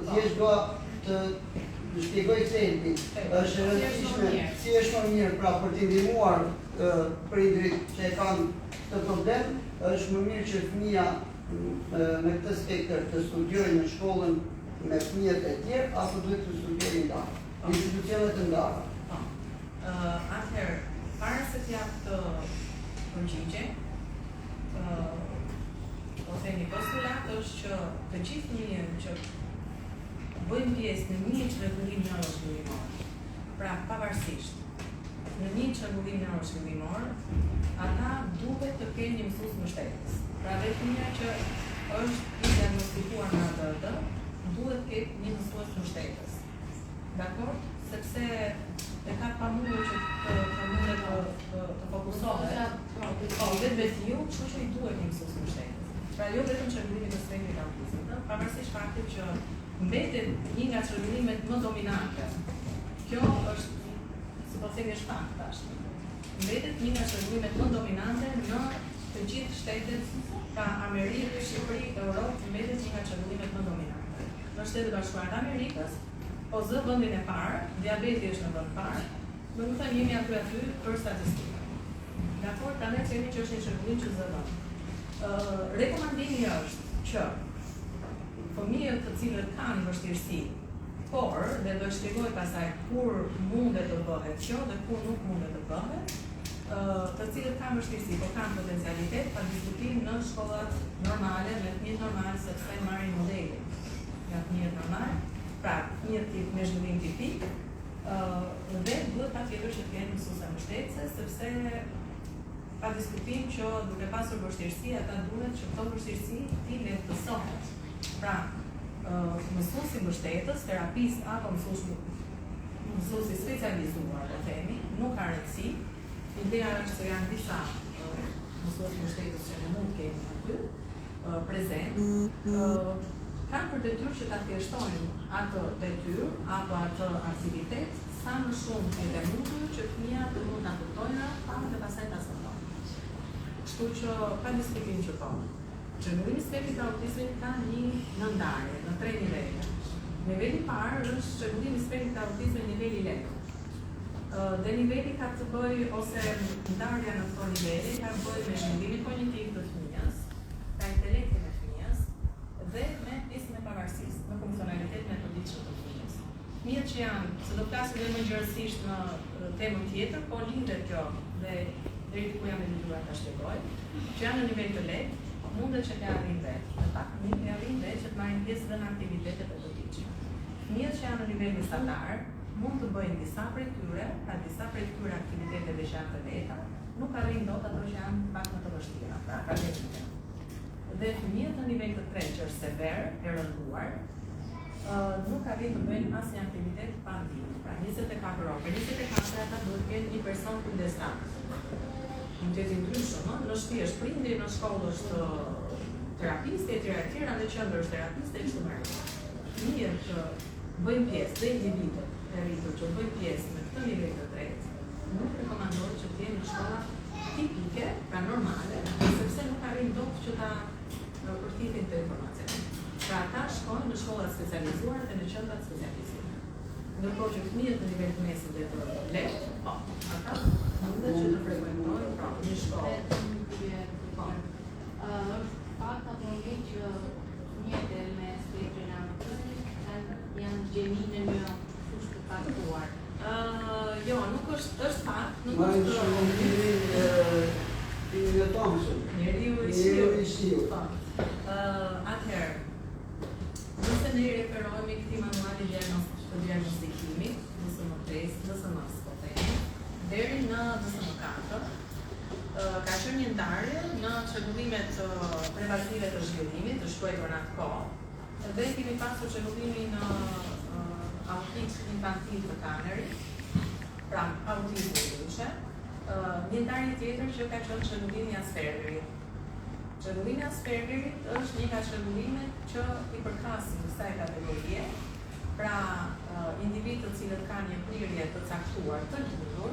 thjesht duhet të shpjegoj thelbin, është rëndësishme si është më mirë, pra për t'i ndihmuar prindrit që e kanë këtë problem, është më mirë që fëmia me këtë spektër të studiojnë në shkollën me fëmijët e tjerë, apo duhet të studiojnë ndarë, në institucionet të ndara. Atëherë, para se t'jap të përgjigje, ose një postulat është që të gjithë fëmijët që bëjmë pjesë në një çrregullim neuroshëndetësor, pra pavarësisht në një çrregullim neuroshëndetësor, ata duhet të kenë një mësues mbështetës. Pra dhe fëmia që është i diagnostikuar me ADHD, duhet të ketë një mësues mbështetës. Dakor? Sepse e ka pamundur që të mundet të fokusohet. Po, vetë ju, kështu që i duhet një mësues mbështetës. Pra jo vetëm çrregullimi të spektrit të autizmit, pavarësisht faktit që mbetet një nga çrregullimet më dominante. Kjo është, si po themi, është fakt tash. Mbetet një nga çrregullimet më dominante në të gjithë shtetet, ka Amerikë, Shqipëri, Europë, mbetet një nga çrregullimet më dominante. Në Shtetet Bashkuara të Amerikës, po zë vendin e parë, diabeti është në vend parë, do të thënë jemi aty për statistikë. Dakor, tani themi që është një çrregullim që zë vend. Rekomandimi është që fëmijët të cilët kanë vështirësi, por dhe do shpjegoj pastaj kur mundet të bëhet kjo dhe kur nuk mundet të bëhet, të cilët kanë vështirësi, por kanë potencialitet pa diskutim në shkollat normale me fëmijët normal, sepse marrin modelin nga fëmijët normal, pra fëmijët me zhvillim tipik, dhe duhet patjetër që të kenë mësuese mbështetëse, sepse pa diskutim që duke pasur vështirësi, ata duhet që këto vështirësi t'i lehtësohet. Pra, mësuesi mbështetës, terapist apo mësuesi specializuar, po themi, nuk ka rëndësi. Ideja është se janë disa mësues mbështetës që ne mund të kemi aty prezent, kanë për detyrë që ta thjeshtojnë atë detyrë apo atë aktivitet sa më shumë e mundur që fëmia të mund ta kuptojnë dhe pastaj ta zgjidhë. Kështu që pa diskutim që po. Çrregullimi i spektrit të autizmit ka një ndarje në 3 nivele. Niveli i parë është çrregullimi i spektrit të autizmit niveli lehtë. Dhe niveli ka të bëjë ose ndarja në këto nivele ka të bëjë me zhvillimin kognitiv të fëmijës, ka intelektin e fëmijës dhe me pjesën e pavarësisë, në funksionalitetin e përditshëm të fëmijës. Fëmijët që janë, se do flasim më gjërësisht në temën tjetër, po lindet kjo dhe deri ku jam e dëgjuar ta shpjegoj, që janë në nivel të lehtë, mundet që të arrijnë vetë, në fakt nuk e arrijnë vetë që të marrin pjesë dhe në aktivitetet e përditshme. Fëmijët që janë në nivel mesatar mund të bëjnë disa prej tyre, pra disa prej këtyre aktiviteteve që janë të lehta, nuk arrijnë dot ato që janë pak më të vështira, pra akademike. Dhe fëmijët në nivel të tretë që është sever, e rënduar, nuk arrin të bëjnë asnjë aktivitet pa ndihmë. Pra 24 orë. Për 24 ata duhet të kenë një person kujdestar. Në ndryshëm, në shtëpi është prindri, në shkollë është terapiste, etj. Në qendër është terapiste e kështu me radhë. Fëmijët që bëjnë pjesë dhe individët e rritur që bëjnë pjesë me këtë nivel të tretë, nuk rekomandohet që të jenë në shkolla tipike, pra normale, sepse nuk arrin dot që ta përfitin të informacion. Pra ata shkojnë në shkolla specializuara dhe në qendra specializuara. Ndërkohë që fëmijët në nivel të mesit dhe të lehtë, po, ata mundet që të frekuentojnë pra një shkollë. Është fakt apo një që fëmijët me spektrin autistik janë gjenin në një fushë të caktuar. Jo, nuk është fakt, nuk Marrin është shumë në Thomson. Njeriu i shiut. Atëherë, nëse ne i referohemi këtij manuali të diagnostikimit, DSM-5, po themi, deri në DSM-4, ka qenë një ndarje në çrregullimet preventive të zhvillimit, të shkruar në atë kohë, dhe kemi pasur çrregullimin autizëm infantil të kanerit, pra autizmi ndryshe. Një ndarje tjetër që ka qenë çrregullimi i Aspergerit. Çrregullimi i Aspergerit është një nga çrregullimet që i përkasin kësaj kategorie, pra individ të cilët kanë një prirje të caktuar të lindur,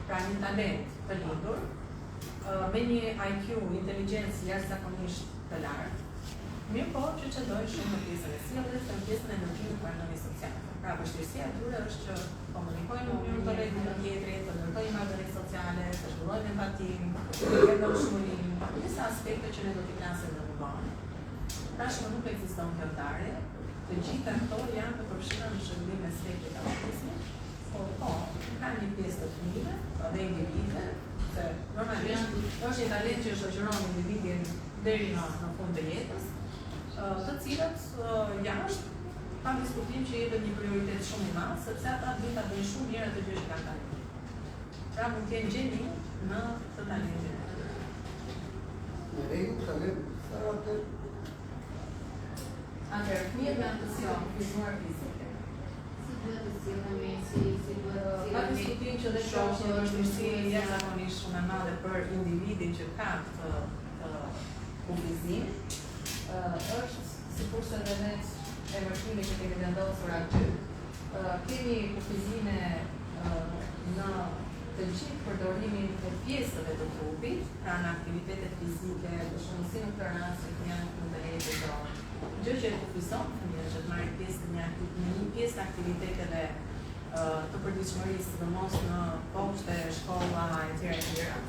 pra një talent të lindur, me një IQ, inteligjencë jashtëzakonisht të lartë, mirë po që qëndojnë shumë në pjesën e sjelljes dhe në pjesën e ndërtimit pranë sociale. Pra vështirësia e tyre është që komunikojnë në mënyrë të rregullt me tjetrin, të ndërtojnë marrëdhënie sociale, të zhvillojnë empatinë, të njohurinë, disa aspekte që ne do t'i flasim më vonë. Tashmë nuk ekziston kjo ndarje, të gjitha këto janë të përfshira në shërbim me spektrin e autizmit, por po, kanë një pjesë të fëmijëve dhe individëve, se normalisht është një talent që shoqëron individin deri në fund të jetës, të cilët jashtë pa diskutim që jepet një prioritet shumë i madh, sepse ata duhet ta bëjnë shumë mirë atë gjë që kanë talent. Pra mund të jenë gjeni në të talentin e tyre. Në rregull, kalojmë Atëherë, fëmijët me autizëm fizuar fizike. Si duhet të sillemi, si duhet Pa diskutim që dhe kjo është një vështirësi jashtëzakonisht shumë e madhe për individin që ka këtë kufizim, është sikurse edhe ne e vërtimi që kemi vendosur aty. Kemi kufizime në të gjithë përdorimin e pjesëve të trupit, pra në aktivitetet fizike, për shembull si në këtë rast që janë në të ecë dorë. Gjë që e kufizon fëmijën që të marrë pjesë në një pjesë të aktiviteteve të përditshmërisë, sidomos në poshte, shkolla etj.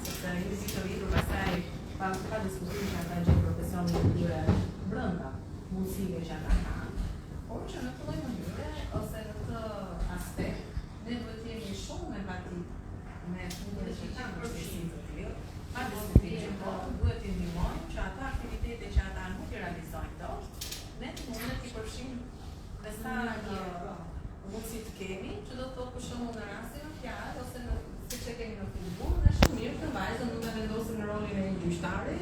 Sepse individët të rritur pastaj pa diskutim që ata gjejnë profesionin e tyre brenda mundësive që ata kanë, por që në të lloj mënyre ose në këtë aspekt ne duhet të jemi shumë empatik me fëmijët që kanë përfshirë të tillë, pa diskutim që po duhet të ndihmojmë që ata aktivitete që ata nuk i realizojnë dot, ne mundet t'i përfshijmë me sa mundësi të kemi, që do të thotë për shembull në rastin e fjalë ose në siç e kemi në futboll, ne shumë mirë të vajzën mund ta vendosim në rolin e një gjyqtare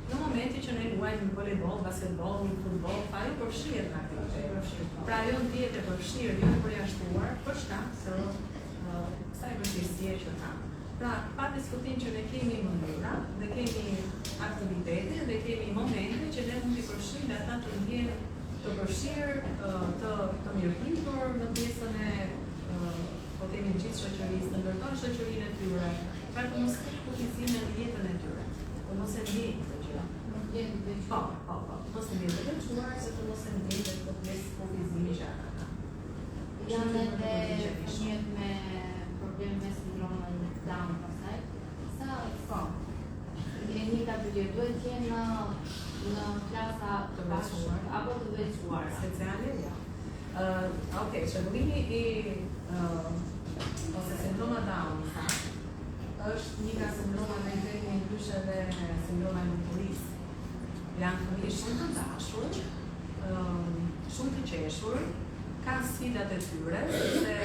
në momentin që ne luajmë në volejboll, basketboll, në futboll, pa ju përfshirë në aktivitet. Pra ajo ndihet e përfshirë, jo e përjashtuar, për shkak se kësaj vështirësie që ka. Pra, pa diskutim që ne kemi mënyra, dhe kemi aktivitete, dhe kemi momente që ne mund t'i përfshirë ata të ndjenë të përfshirë, të mirëpritur në pjesën e po themi gjithë shoqërisë, të ndërtojnë shoqërinë e tyre, pra të mos kenë kufizime në jetën e tyre, të mos e ndjejnë këtë gjë. Po, mos e ndjejnë të veçuar, se të mos e ndjejnë të pjesë kufizimi që ata kanë. Janë edhe fëmijët me probleme me sindromën Down pastaj. Sa e njëjta pyetje, duhet të jenë në klasa Të veçuar apo të veçuar? Speciale, ja. Okej, çrregullimi i ose sindroma Down është një nga sindroma me kemi ndryshe dhe sindroma e lumturisë. Janë fëmijë shumë të dashur, shumë të qeshur, kanë sfidat e tyre, se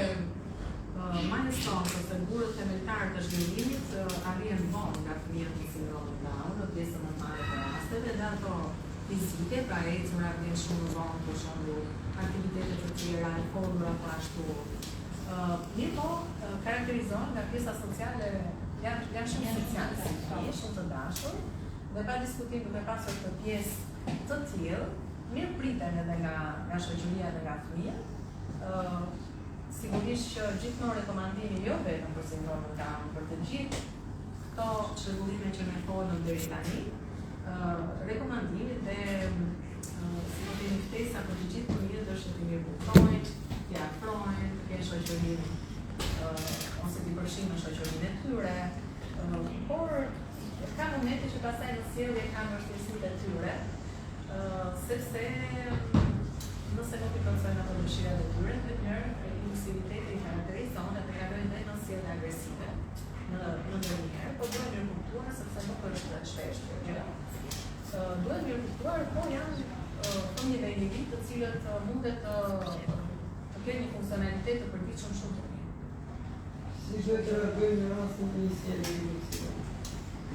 milestones ose gurët themeltar të zhvillimit arrihen vonë nga fëmijët me sindromin Down në pjesën më të madhe të rasteve dhe ato fizike, pra ecura vjen shumë vonë, për shembull, aktivitete të tjera, folura po ashtu. Mirë po, karakterizohen nga pjesa sociale, janë shumë sociale, shumë të dashur, dhe pa diskutim duke pasur të pjesë të tillë, mirë priten edhe nga shoqëria dhe nga fëmijët. Sigurisht që gjithmonë rekomandimi jo vetëm për sindromin Down, për të gjithë këto çrregullime që ne folëm deri tani, rekomandimi dhe si do themi ftesa për të gjithë fëmijët është të mirëkuptojnë, t'i afrojnë, të kenë shoqërinë ose t'i përfshinë në shoqërinë e tyre, por ka momente që pastaj në sjellje kanë vështirësitë e tyre, sepse nëse nuk i përcojnë ato dëshirat e tyre, ndonjëherë impulsiviteti i karakterizon dhe kalojnë dhe në sjellje agresive në ndonjëherë, por duhet mirëkuptuar sepse nuk është shpesh kjo gjë. Duhet mirëkuptuar, po janë fëmijë dhe individ të cilët mundet të kenë një funksionalitet të përditshëm shumë të mirë. Si duhet të reagojmë në rastin e një sjellje impulsive?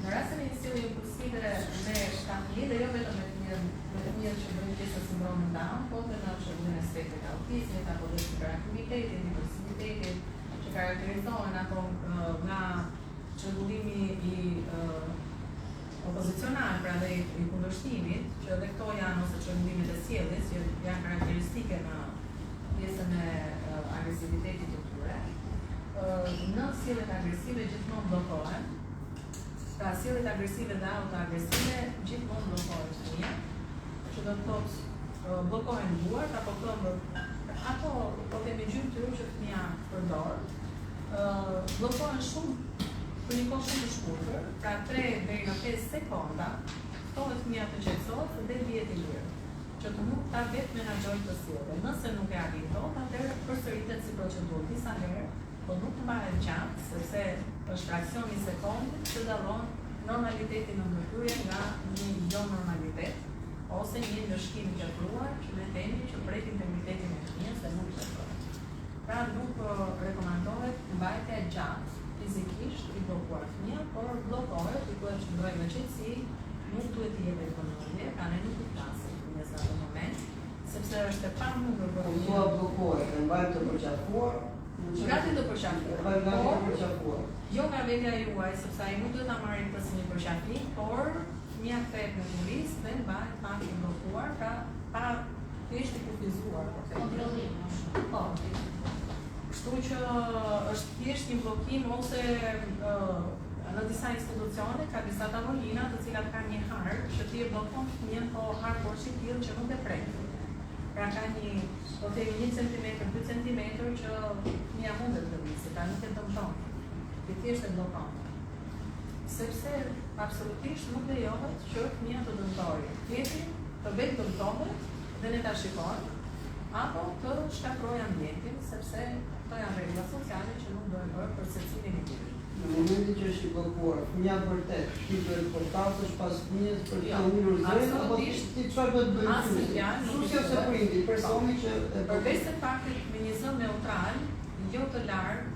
Në rastin e një sjellje impulsive me fëmijë dhe jo vetëm me fëmijët që bëjnë pjesë të sindromit Down, po edhe në shërbime në spektrit të autizmit apo dhe hiperaktivitetit, impulsivitetit, që karakterizohen apo nga çrregullimi i opozicional, pra dhe i kundërshtimit, që edhe këto janë ose çrregullimet e sjelljes, që janë karakteristike në pjesën e agresivitetit të tyre. Në sjelljet agresive gjithmonë bllokohen. Pra sjelljet agresive dhe autoagresive gjithmonë bllokohen fëmia, që do të thotë bllokohen duart apo këmbët, apo po themi gjymtyrë që fëmia përdor, bllokohen shumë për një kohë shumë të shkurtër, pra 3 deri në 5 sekonda, ftohet fëmia të qetësohet dhe lihet i lirë, që të nuk ta vetë menaxhojë të sjelljen. Nëse nuk e arrin dot, atëherë përsëritet si procedurë disa herë, por nuk mbahet gjatë, sepse është fraksioni i sekondit që dallon normalitetin në ndërhyrje nga një jo normalitet, ose një ndëshkim i tepruar që ne themi që prek integritetin e fëmijës dhe nuk qetësohet. Pra nuk rekomandohet mbajtja gjatë fizikisht i bllokuar fëmia, por bllokohet, i duhet të ndrojë me qetësi, nuk duhet të jepet vëmendje, pra ne nuk i flasim fëmijës në atë moment, sepse është e pamundur për Po thua bllokohet, e mbajmë të përqafuar, gati të përqafuar. Jo nga vetja juaj, sepse ai nuk duhet ta marrë këtë si një përqafim, por fëmia kthehet në turistë dhe mbahet pak i bllokuar, pra pa thjesht i kufizuar. Kontrollim. Po. Kështu që është thjesht një bllokim ose në disa institucione ka disa tavolina të cilat kanë një harë që ti e bllokon fëmijën, po harë borxhi i tillë që nuk e prek. Pra ka një, po themi 1 cm, 2 cm që fëmia mundet të visi, pra nuk e dëmton. Ti thjesht e bllokon. Sepse absolutisht nuk lejohet që fëmia të dëmtojë tjetrin, të vetë dëmtohet dhe ne ta shikojmë, apo të shkatrojë ambientin, sepse këto janë rregulla sociale që nuk duhen bërë për secilin individ. Në momentin që është i bllokuar, fëmia vërtet shtypet portazësh pas fëmijës për të ulur zërin, apo ti çfarë do të bëjë? Mësuesi ose prindi, personi që përveç se faktit me një zë neutral, jo të larg,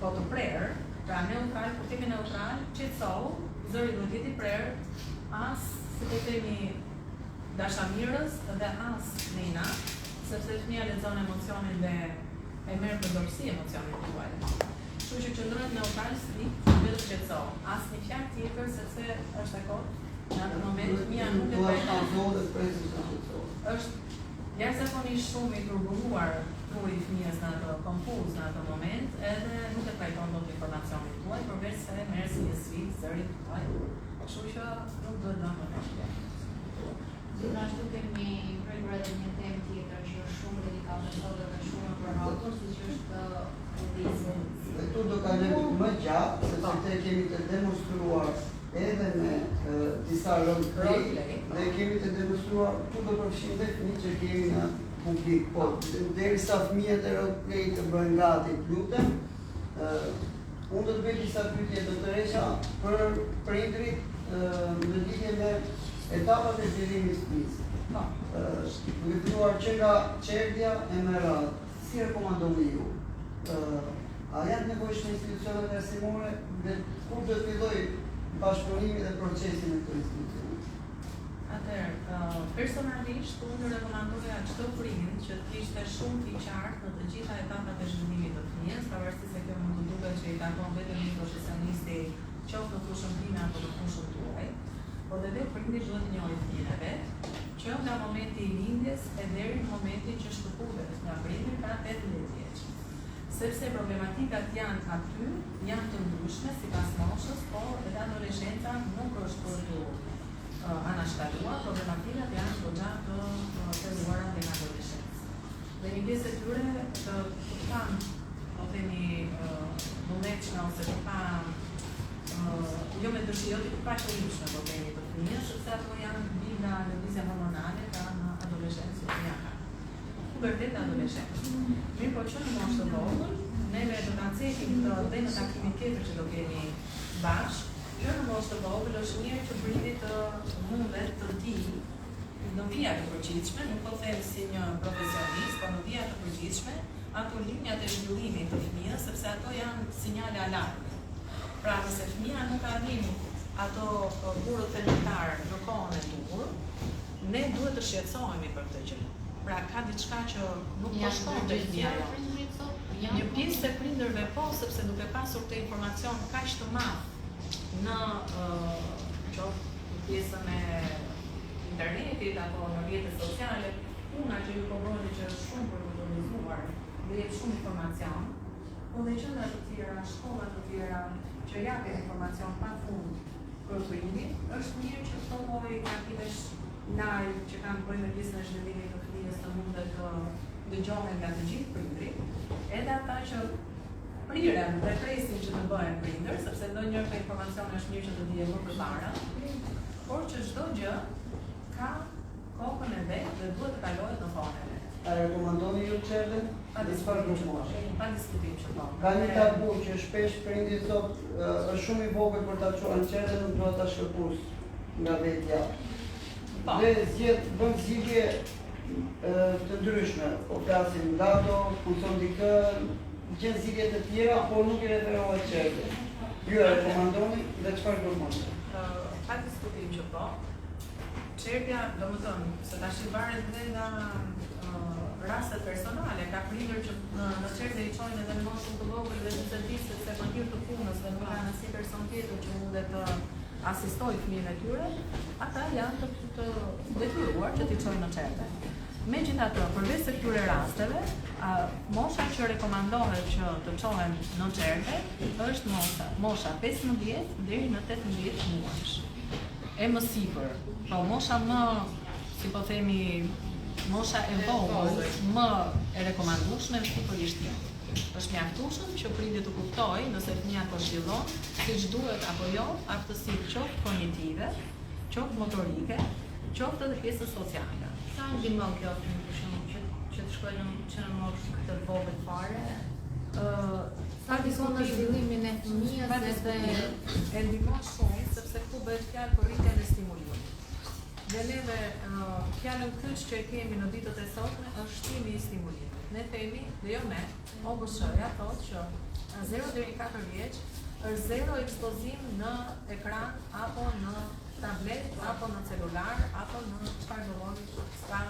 po të prerë, pra neutral, kur themi neutral, qetësohu, zëri duhet jetë i prerë, as si po themi dashamirës dhe as në inat, sepse fëmia lexon emocionin dhe e merr përdorësi emocionin tuaj. Kështu që qëndrohet neutral strikt, vetëm qetësohu. Asnjë fjalë tjetër sepse është dakord. Në atë moment fëmia nuk e është jashtëzakonisht shumë i turbuar truri i fëmijës në atë konfuz në atë moment, edhe nuk e trajton dot informacionin tuaj, përveç se merr si një sfidë zërin tuaj. Kështu që nuk duhet lënë më shpejt. Gjithashtu kemi prerur edhe një temë tjetër që është shumë delikate sot dhe shumë e përhapur, siç është autizmi. Dhe këtu do kalojmë më gjatë, sepse te kemi të demonstruar edhe me disa roleplay dhe kemi të demonstruar ku do përfshijmë dhe fëmijët që kemi në publik. Po, derisa fëmijët e roleplay të bëhen gati, lutem, unë do të bëj disa pyetje doktoresha për prindrit në lidhje me etapat e zhvillimit të fëmijës. Duke filluar që nga çerdhja e merat, si rekomandoni ju? A janë nevojshme institucionet arsimore dhe kur do të fillojë bashkëpunimi dhe procesi në këto institucione? Atëherë, Personalisht, unë rekomandoja çdo prind që të ishte shumë i qartë në të gjitha etapat e zhvillimit të fëmijës, pavarësisht se kjo mund të duket që i takon vetëm një profesionisti, qoftë në fushën time apo në fushën tuaj, por dhe vetë prindi duhet të njohë fëmijën e vet, që nga momenti i lindjes e deri në momentin që shkëputet nga prindi ka 18 vjeç. Sepse problematikat janë aty, janë të ndryshme sipas moshës, por edhe adoleshenca nuk është për të anashkaluar, problematikat janë goxha të filluara nga adoleshenca. Dhe një pjesë e tyre të kanë, po themi, vullnetshme ose të pa jo me dëshirë, të pa qëllimshme po themi të fëmijës, sepse ato janë nga lëvizja hormonale ka në adoleshencë që janë. Pubertet e adoleshencë. Mirë po që në moshë të vogël, neve do ta nxekim këtë dhe në takimin tjetër që do kemi bashkë, që në moshë të vogël është mirë që prindi të mundet të di në vija të përgjithshme, nuk po them si një profesionist, por në vija të përgjithshme, ato linjat e zhvillimit të fëmijës, sepse ato janë sinjale alarmi. Pra nëse fëmija nuk arrin ato burët elementar në kohën e duhur, ne duhet të shqetësohemi për këtë gjë. Pra ka diçka që nuk po shkon te fëmia. Një pjesë të prindërve po, sepse duke pasur këtë informacion kaq të madh në pjesën e internetit apo në rrjetet sociale, puna që ju përbëni që është shumë për të organizuar, dhe jep shumë informacion, po dhe qendra të tjera, shkolla të tjera që japin informacion pafund për prindin, është mirë që këto lloj aktivesh live që kanë bëjnë me pjesën e zhvillimit të fëmijës të mundet të dëgjohen nga të gjithë prindrit, edhe ata që priren dhe presin që të bëhen prindër, sepse ndonjëherë ka informacion është mirë që të dihet më përpara, por që çdo gjë ka kohën e vet dhe duhet të kalohet në kohën e vet. A rekomandoni ju çerdën? Pa diskutim që po. Ka një tabu që shpesh prindi thotë është shumë i vogël për ta çuar në çerdën, nuk duhet ta shkëpus nga vetja. Dhe bën zgjidhje të ndryshme, po flasim nga ato, funksion dikë, gjen zgjidhje të tjera, por nuk i referohet çerdën. Ju e rekomandoni dhe çfarë kërkoni? Pa diskutim që po. Çerdja, domethënë, se tash varet dhe nga rastet personale, ka prindër që në çerdhe i çojnë edhe në moshën të vogël dhe të disë se për hir të punës dhe nuk kanë asnjë person tjetër që mundet të asistojë fëmijën e tyre, ata janë të detyruar që t'i çojnë në çerdhe. Megjithatë, përveç se këtyre rasteve, mosha që rekomandohet që të çohen në çerdhe është mosha 15 deri në 18 muajsh. E më sipër, po mosha më, si po themi, mosha e vogël, më e rekomandueshme sigurisht jo. Është mjaftueshëm që prindi të kuptojë nëse fëmia po zhvillon siç duhet apo jo, aftësitë qoftë kognitive, qoftë motorike, qoftë edhe pjesën sociale. Sa ndihmon kjo për shembull që të shkojnë në moshë këtë vogël fare? Sa ndihmon në zhvillimin e fëmijës dhe e ndihmon shumë sepse ku bëhet fjalë për rritjen e stimulimit. Dhe neve fjalën kyç që e kemi në ditët e sotme është shtimi i stimulimit. Ne themi, dhe jo ne, OBSH-ja thotë që 0 deri 4 vjeç është 0 ekspozim në ekran apo në tablet, apo në celular, apo në çfarë do lloji ka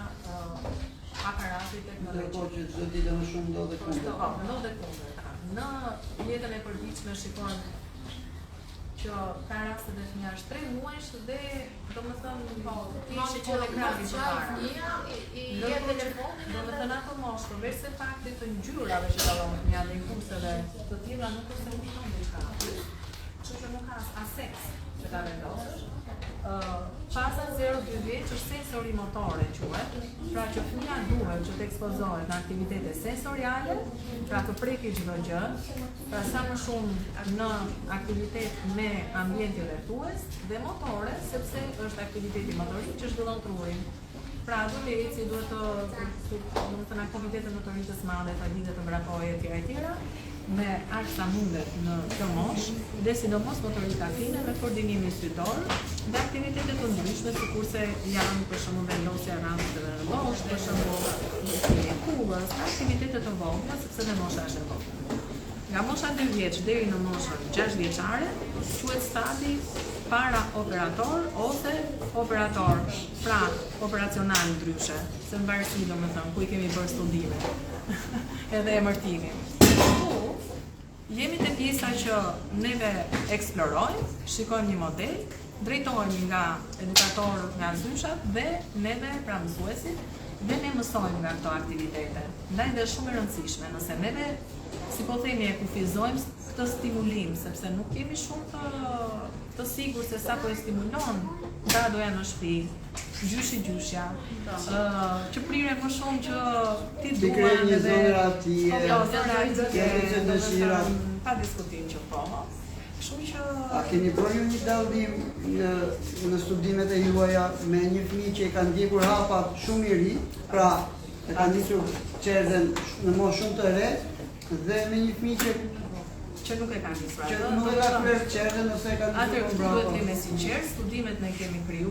aparati teknologjik. Ndërkohë që çdo ditë më shumë ndodhet kundërta. Ndodhet kundërta. Në jetën e përditshme shikojmë që ka raste dhe fëmija është 3 muajsh dhe domethënë kishte që ekranin të parë. Domethënë ato moshë, përveç se faktit të ngjyrave që dallon fëmia dhe impulseve të tilla nuk është se kupton diçka aty. Kështu që nuk ka as seks që ta vendosësh. Faza 0-2 vjeç është sensorimotore quhet, pra që fëmia duhet që të ekspozohet në aktivitete sensoriale, pra të preki çdo gjë, pra sa më shumë në aktivitet me ambientin rrethues dhe motore, sepse është aktiviteti motorik që zhvillon trurin. Pra adoleci duhet të aktivitetet motorike të madhe, të lidhet të mbrapojë etj. Me aq sa mundet në këtë moshë, dhe sidomos motorika fine me koordinimin sytor dhe aktivitetet të ndryshme, sikurse janë për shembull vendosja e rrafshëve në moshë, për shembull kullës, aktivitete të vogla, sepse dhe mosha është e vogël. Nga mosha 2 vjeç deri në moshën 6 vjeçare quhet stadi para operator ose operator. Pra operacional ndryshe, se në varësi domethënë ku I kemi bërë studime, edhe emërtimin. Jemi te pjesa që neve eksplorojmë, shikojmë një model, drejtohemi nga edukatorët nga zyshat dhe neve pra mësuesit dhe ne mësojmë nga këto aktivitete. Ndaj dhe shumë e rëndësishme, nëse neve si po themi e kufizojmë këtë stimulim, sepse nuk kemi shumë të sigur se sa po e stimulon gradoja në shtëpi, gjyshja, që prire më shumë që ti duan një zonëra atje, pa diskutim që po. A keni bërë ju një dallim në studimet e juaja me një fëmijë që I kanë ndjekur hapat shumë I ri, pra e kanë nisur qerdhen në moshë shumë të re, dhe me një fëmijë që nuk e kanë nisur atë. Që nuk e ka kryer qerdhen ose e kanë nisur brapa. Duhet të jemi sinqert, studimet ne kemi kryer,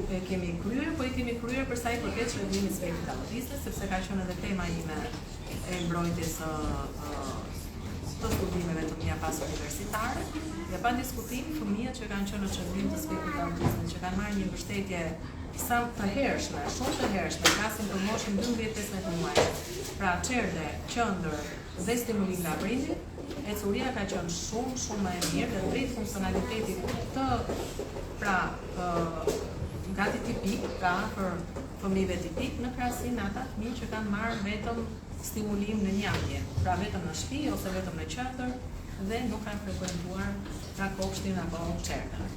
po I kemi kryer për sa I përket shërbimit spektrit autistës, sepse ka qenë edhe tema ime e mbrojtjes të studimeve të mia pas universitare, dhe pa diskutim fëmijët që kanë qenë në shërbim të spektrit të autizmit, që kanë marrë një mbështetje sa të hershme, shumë të hershme, flasim për moshën 12-15 muaj. Pra çerdhe, qendër dhe stimulim nga prindit, ecuria ka qenë shumë më e mirë dhe drejt funksionalitetit të gati tipik, pra për fëmijëve tipik në krahasim me ata fëmijë që kanë marrë vetëm stimulim në një ambientë, pra vetëm në shtëpi ose vetëm në qendër dhe nuk kanë frekuentuar pra kopshtin apo qerdhen.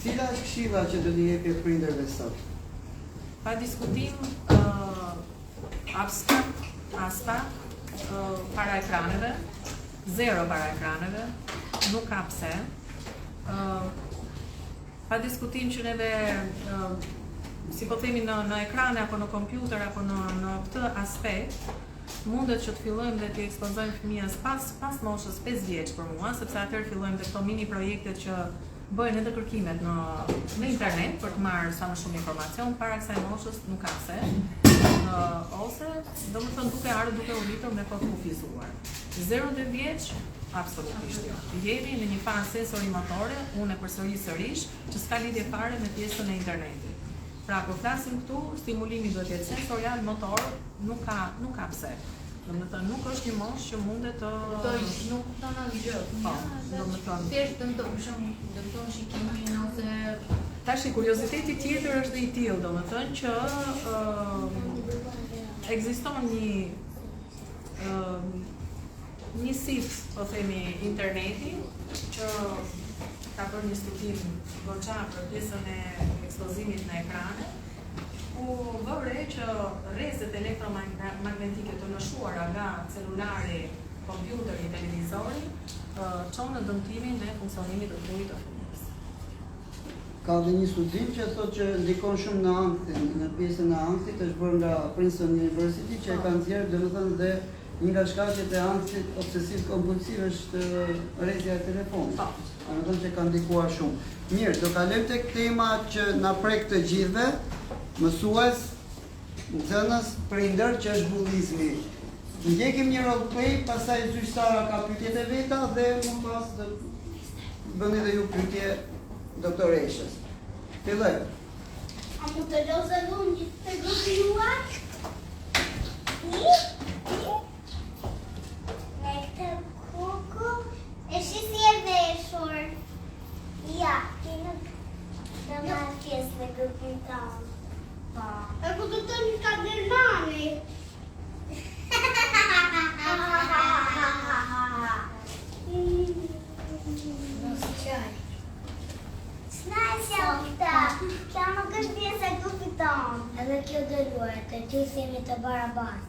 Cila është këshilla që do t'i jepi prindërve sot? Pa diskutim, para ekraneve, zero para ekraneve, nuk ka pse. Pa diskutim që neve si po themi në ekrane apo në kompjuter apo në këtë aspekt, mundet që të fillojmë dhe të ekspozojmë fëmijës pas moshës 5 vjeç për mua, sepse atëherë fillojmë dhe këto mini projektet që bëjnë edhe kërkimet në internet për të marrë sa më shumë informacion, para kësaj moshës nuk ka pse. Ose, domethënë duke ardhur duke u rritur me kohë kufizuar. 0-2 vjeç, absolutisht jo. Jemi në një fazë sensorimotore, unë e përsëris sërish, që s'ka lidhje fare me pjesën e internetit. Pra, kur flasim këtu, stimulimi duhet jetë sensorial, motor, nuk ka pse. Domethënë nuk është një moshë që mundet të nuk kupton asgjë. Domethënë thjesht dëmton shikimin ose tash kurioziteti tjetër është dhe I tillë, domethënë që ekziston një sit, po themi, interneti që ka bërë një studim goxha për pjesën e ekspozimit në ekrane, ku vëre që rrezet elektromagnetike të nëshuara nga celulari, kompjuteri, televizori, çon në dëmtimin e funksionimit të trurit të fëmijës. Ka dhe një studim që thotë që ndikon shumë në anktin, në pjesën e anktit, është bërë nga Princeton University, që e kanë nxjerrë domethënë dhe një nga shkaqet e anktit obsesiv-kompulsiv është rrezja e telefonit. Domethënë që ka ndikuar shumë. Mirë, do kalojmë tek tema që na prek të gjithëve, mësues, nxënës, prindër, që është bullizmi. Ndjekim një role play, pastaj Sara ka pyetjet e veta dhe më pas do bëni edhe ju pyetje doktoreshës. Fillojmë. A mu të lozë unë të grupi juaj? Me këtë kuku e shisi e veshur. Ja, ti nuk të marrë pjesë me grupin tonë. E ku të të një ka dërnani? Nësë qaj. Snajë këta, kjo nuk është pjesë e grupit tonë. Edhe kjo dëruar, të që jemi të barabartë.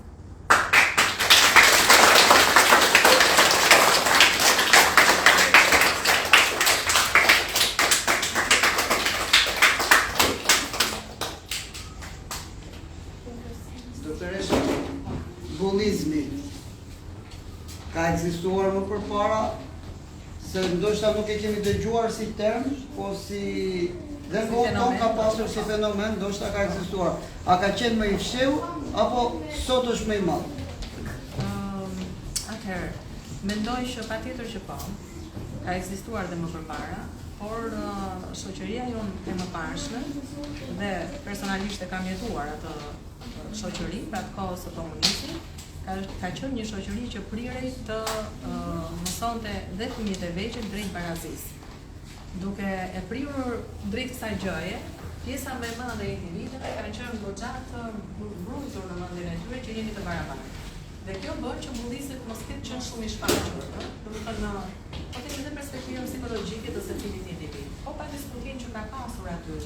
Doktoresha, bullizmi ka ekzistuar më përpara, se ndoshta nuk e kemi dëgjuar si term, po si dhe në kohën tonë ka pasur si fenomen, ndoshta ka ekzistuar. A ka qenë më I fshehur apo sot është më I madh? Atëherë, mendoj që patjetër që po, ka ekzistuar dhe më përpara, por shoqëria jonë e mëparshme dhe personalisht e kam jetuar atë shoqëri, pra të kohës së komunizmit, ka qenë një shoqëri që prirej të mësonte dhe fëmijët e vegjël drejt barazisë. Duke e prirur drejt kësaj gjëje, pjesa më e madhe e individëve kanë qenë goxha të mbrojtur në mendjen e tyre që jemi të barabartë. Dhe kjo bën që bullizët mos ketë qenë shumë i shfaqur, domethënë po kemi edhe perspektivën psikologjike të secilit individ. Po pa diskutim që ka pasur aty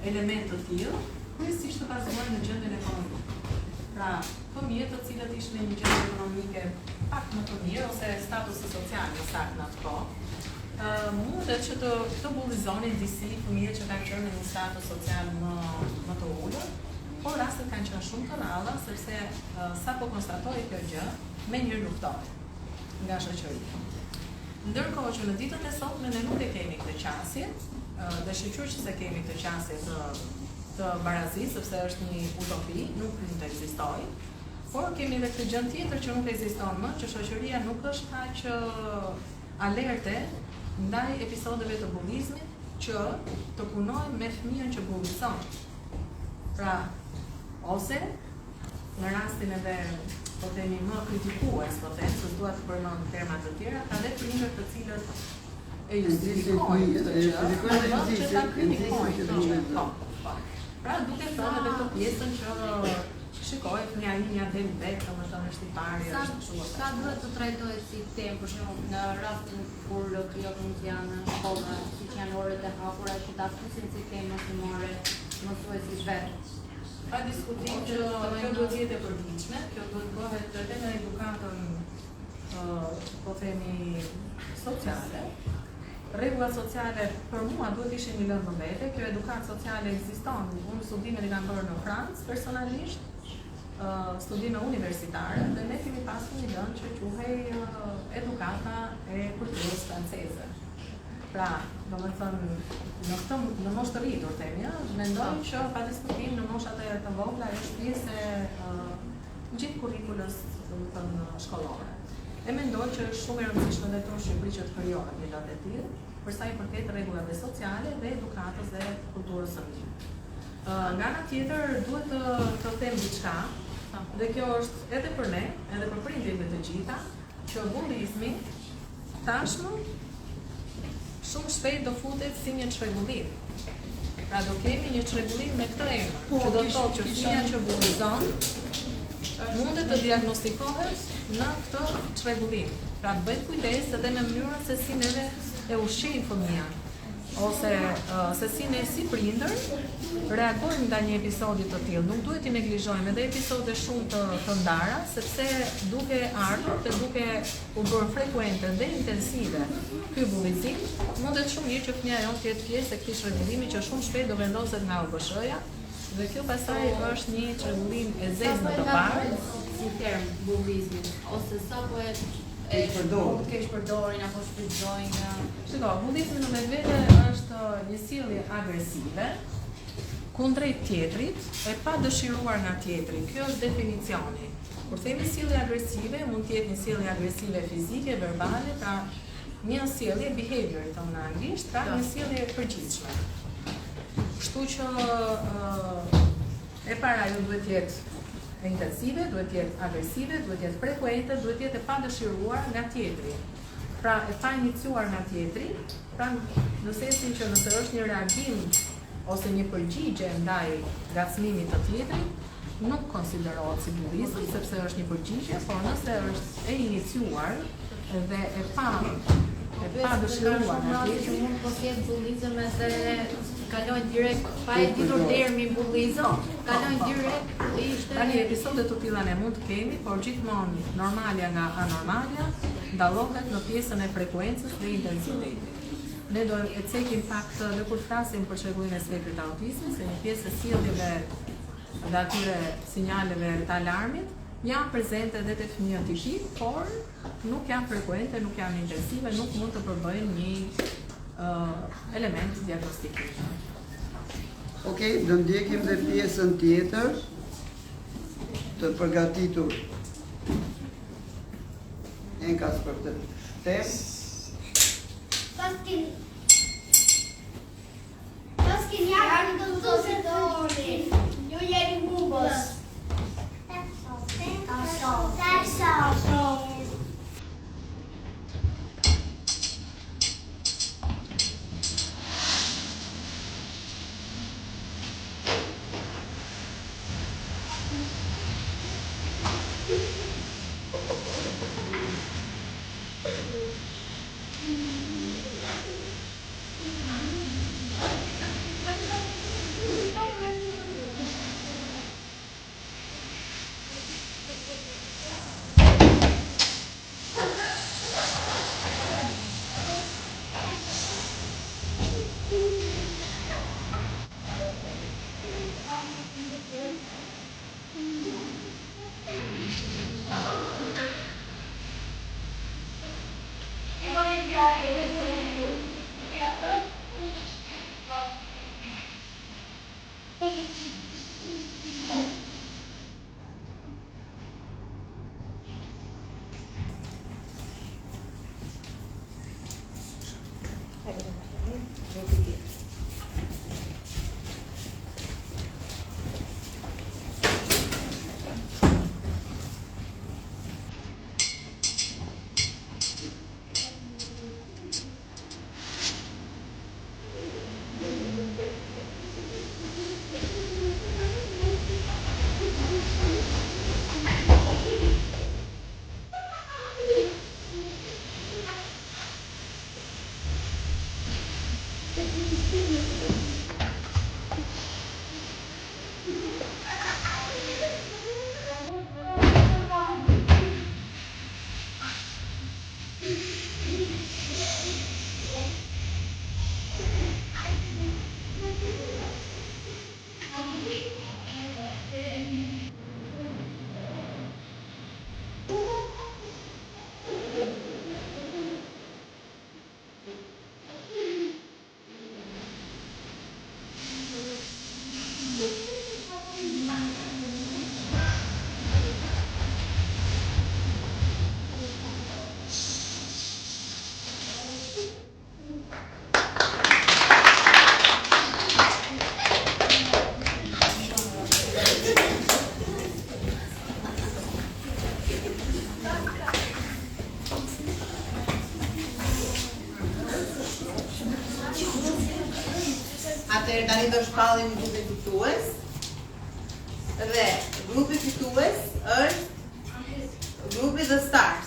elemente të tillë, kryesisht të bazuar në gjendjen ekonomike. Pra, fëmijët të cilët ishin në një gjendje ekonomike pak më të mirë ose statusi social më sakt në atë kohë, mundet që të bullizonin disi fëmijët që kanë qenë në një status social më të ulur, por rastet kanë qenë shumë të rralla sepse sa po konstatoi kjo gjë, menjëherë luftoi nga shoqëria. Ndërkohë që në ditët e sotme ne nuk e kemi këtë qasje, dhe shqyr që se kemi këtë qasje të barazisë, sepse është një utopi, nuk mund të ekzistojë, por kemi edhe këtë gjë tjetër që nuk ekziston më, që shoqëria nuk është kaq alerte ndaj episodeve të bullizmit që të punojë me fëmijën që bullizon. Pra, ose në rastin edhe po themi më kritikues, po them, se dua të përmend terma të tjera, ka dhe prindër të cilët e justifikojnë këtë gjë, që ta kritikojnë këtë gjë. Pra, duke thënë edhe këtë pjesën që shikoj, fëmia imja del vetë, domethënë është i pari, është kështu. Sa duhet të trajtohet si temë, për shembull, në rastin kur krijohet mund të janë shkolla, siç janë orët e hapura, që ta fusin si temë mësimore, mësuesit vetë. Pa diskutim që kjo duhet jetë e përditshme, kjo duhet bëhet edhe në edukatën, po themi, sociale. Rregullat sociale për mua duhet ishin një lëndë vete, kjo edukatë sociale ekziston. Unë studimet i kam bërë në Francë personalisht, studime universitare, dhe ne kemi pasur një lëndë që quhej edukata e kulturës franceze. Pra, domethënë, në moshë të rritur themi, mendoj që pa diskutim në moshat e të vogla është pjesë e gjithë kurrikulës, domethënë shkollore. E mendoj që është shumë e rëndësishme dhe në Shqipëri që të krijohet një lëndë e tillë, për sa i përket rregullave sociale dhe edukatës dhe kulturës së mirë. Nga ana tjetër duhet të them diçka, dhe kjo është edhe për ne, edhe për prindërit të gjitha, që bullizmi tashmë shumë shpejt do futet si një çrregullim. Pra do kemi një çrregullim me këtë emër, që do të thotë që fëmia që bullizon mundet të diagnostikohet në këtë çrregullim. Pra bëjt kujdes edhe me mënyrën se si neve e ushqejmë fëmijën, ose se si ne si prindër reagojmë ndaj një episodi të tillë. Nuk duhet i neglizhojmë edhe episode shumë të ndara, sepse duke ardhur dhe duke u bërë frekuente dhe intensive ky bullizim, mundet shumë mirë që fëmia jonë të jetë pjesë e këtij çrregullimi që shumë shpejt do vendoset nga OBSH-ja, dhe kjo pastaj është një çrregullim e zezë në të parë. Si term bullizmi, ose sa po e keq përdorin apo shfrytëzojnë. Shiko, bullizmi në vetvete është një sjellje agresive kundrejt tjetrit e pa dëshiruar nga tjetri. Kjo është definicioni. Kur themi sjellje agresive, mund të jetë një sjellje agresive fizike, verbale, pra një sjellje behavior thonë në anglisht, pra një sjellje e përgjithshme. Kështu që e para ju duhet jetë intensive, duhet jetë agresive, duhet jetë frekuente, duhet jetë e pa dëshiruar nga tjetri. Pra e pa iniciuar nga tjetri, pra në sensin që nëse është një reagim ose një përgjigje ndaj ngacmimit të tjetrit, nuk konsiderohet si bullizëm, sepse është një përgjigje, por nëse është e iniciuar dhe e pa dëshiruar nga tjetri, mund të ketë bullizëm edhe kalojnë direkt pa e ditur termin bullizëm, kalojnë direkt ishte. Tani episode të tilla ne mund të kemi, por gjithmonë normalja nga anormalja ndallohet në pjesën e frekuencës dhe intensitetit. Ne do e cekim pak dhe kur flasim për çrregullimin e spektrit të autizmit, se një pjesë e sjelljeve dhe atyre sinjaleve të alarmit janë prezente edhe te fëmijët tipik, por nuk janë frekuente, nuk janë intensive, nuk mund të përbëjnë një element diagnostikimi. Okej, do ndjekim dhe pjesën tjetër të përgatitur enkas për të temë. Ju jeni bubës. That's all. Atëherë tani do shpallim grupin fitues. Dhe grupi fitues është grupi The Stars.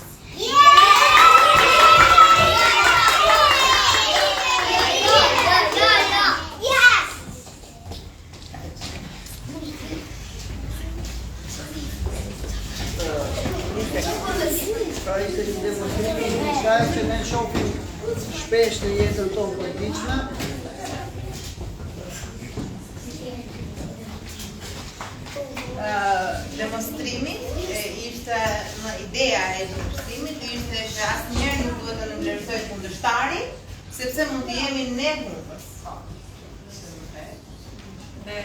Pra ishte një demonstrim i diçkaje që ne shohim shpesh në jetën tonë përditshme. Demonstrimi ishte në ideja e demonstrimit ishte që asnjëherë nuk duhet të nënvlerësoj kundërshtarin, sepse mund të jemi ne humbës. Dhe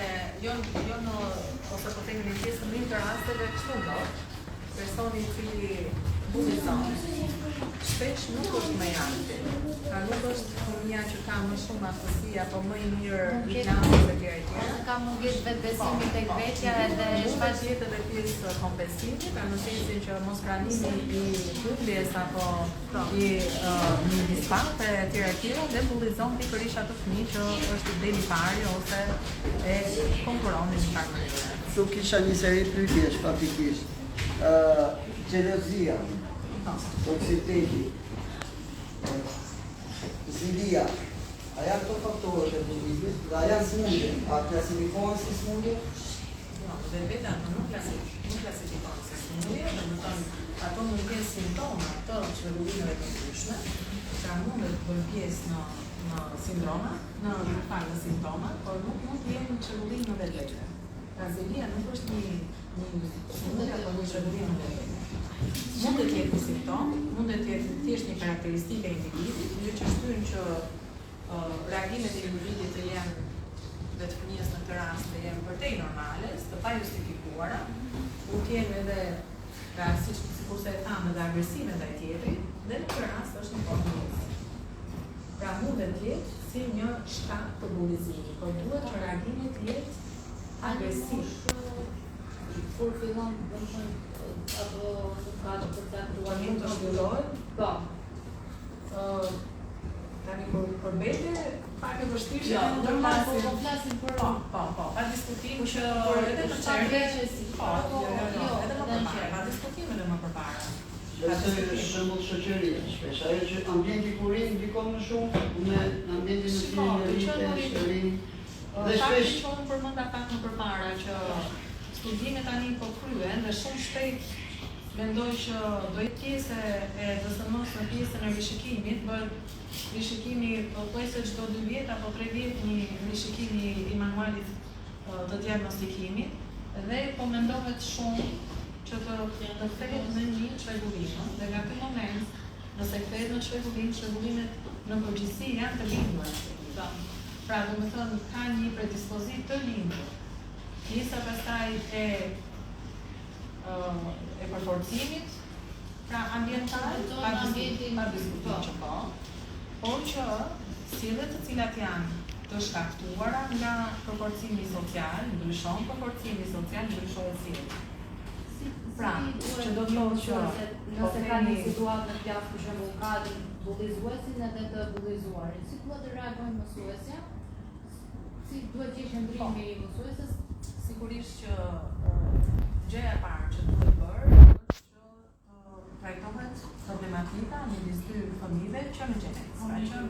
jo në ose po themi në pjesën e të rasteve kështu ndodh. Personi i cili bullizon shpesh nuk është më i aftë. Pra nuk është fëmia që ka më shumë aftësi apo më i mirë rinjallës e tjera. Ka mungesë vetbesimi tek vetja edhe shpesh jetë edhe pjesë kompensimi, pra në sensin që mospranimi i humbjes apo i një disparte e tjera dhe bullizon pikërisht atë fëmijë që është deli pari ose e konkuron në një farë mënyrë. Kështu kisha një seri pyetjesh faktikisht. Xhelozia, toksiteti, zilia, a janë këto faktorët e bullimit dhe a janë smundje? A klasifikohen si smundje? Jo, dhe veta nuk klasifikohen si smundje, domethënë ato mund të jenë simptoma të çrregullimeve të ndryshme, pra mundet të bëjnë pjesë në sindroma, në simptoma, por nuk mund të jenë çrregullim në vetvete. Pra zilia nuk është një smundje apo një çrregullim në vetvete. Mund të jetë një simptom, mund të jetë thjesht një karakteristike e individit, gjë që shtyn që reagimet e individit të jenë dhe të fëmijës në këtë rast të jenë përtej normale, të pa justifikuara, mund të jenë edhe sikurse e thamë agresive ndaj tjetrit, dhe në këtë rast është një formë. Pra mund të jetë si një shkak të bullizimit, por duhet që reagimi të jetë agresiv. Kur fillon, domethënë apo ka të përcaktuar Mund të zhvillohet? Po. Tani për bete, pak e vështirë Jo, që normal po flasim për pa diskutim që edhe për çfarë veçesi. edhe më përpara, pa diskutim edhe më përpara. Besoj shembull shoqëria, shpesh ajo që ambienti ku rin ndikon më shumë me ambientin në cilin rrin. Dhe shpesh që unë përmenda pak më përpara që studimet tani po kryen dhe shumë shpejt mendoj që do jetë pjesë e DSM-s në pjesën e rishikimit, bëhet rishikimi pothuajse çdo 2 vjet apo 3 vjet një rishikimi i manualit të diagnostikimit dhe po mendohet shumë që të kthehet në një çrregullim dhe nga ky moment nëse kthehet në çrregullim, çrregullimet në përgjithësi janë të lindur. Pra, domethënë ka një predispozit të lindur. Pjesa pastaj e përforcimit, pra ambiental, pa diskutim që po, por që sjelljet të cilat janë të shkaktuara nga përforcimi social, ndryshon përforcimi social, ndryshon sjellja. Pra, që do të thotë që nëse ka një situatë në klasë për shembull ka bullizuesin edhe të bullizuarin, si duhet të reagojnë mësuesja? Si duhet që qëndrimi i mësuesës? Sigurisht që gjëja e parë që duhet bërë është që trajtohet problematika midis 2 fëmijëve që në gjenencë,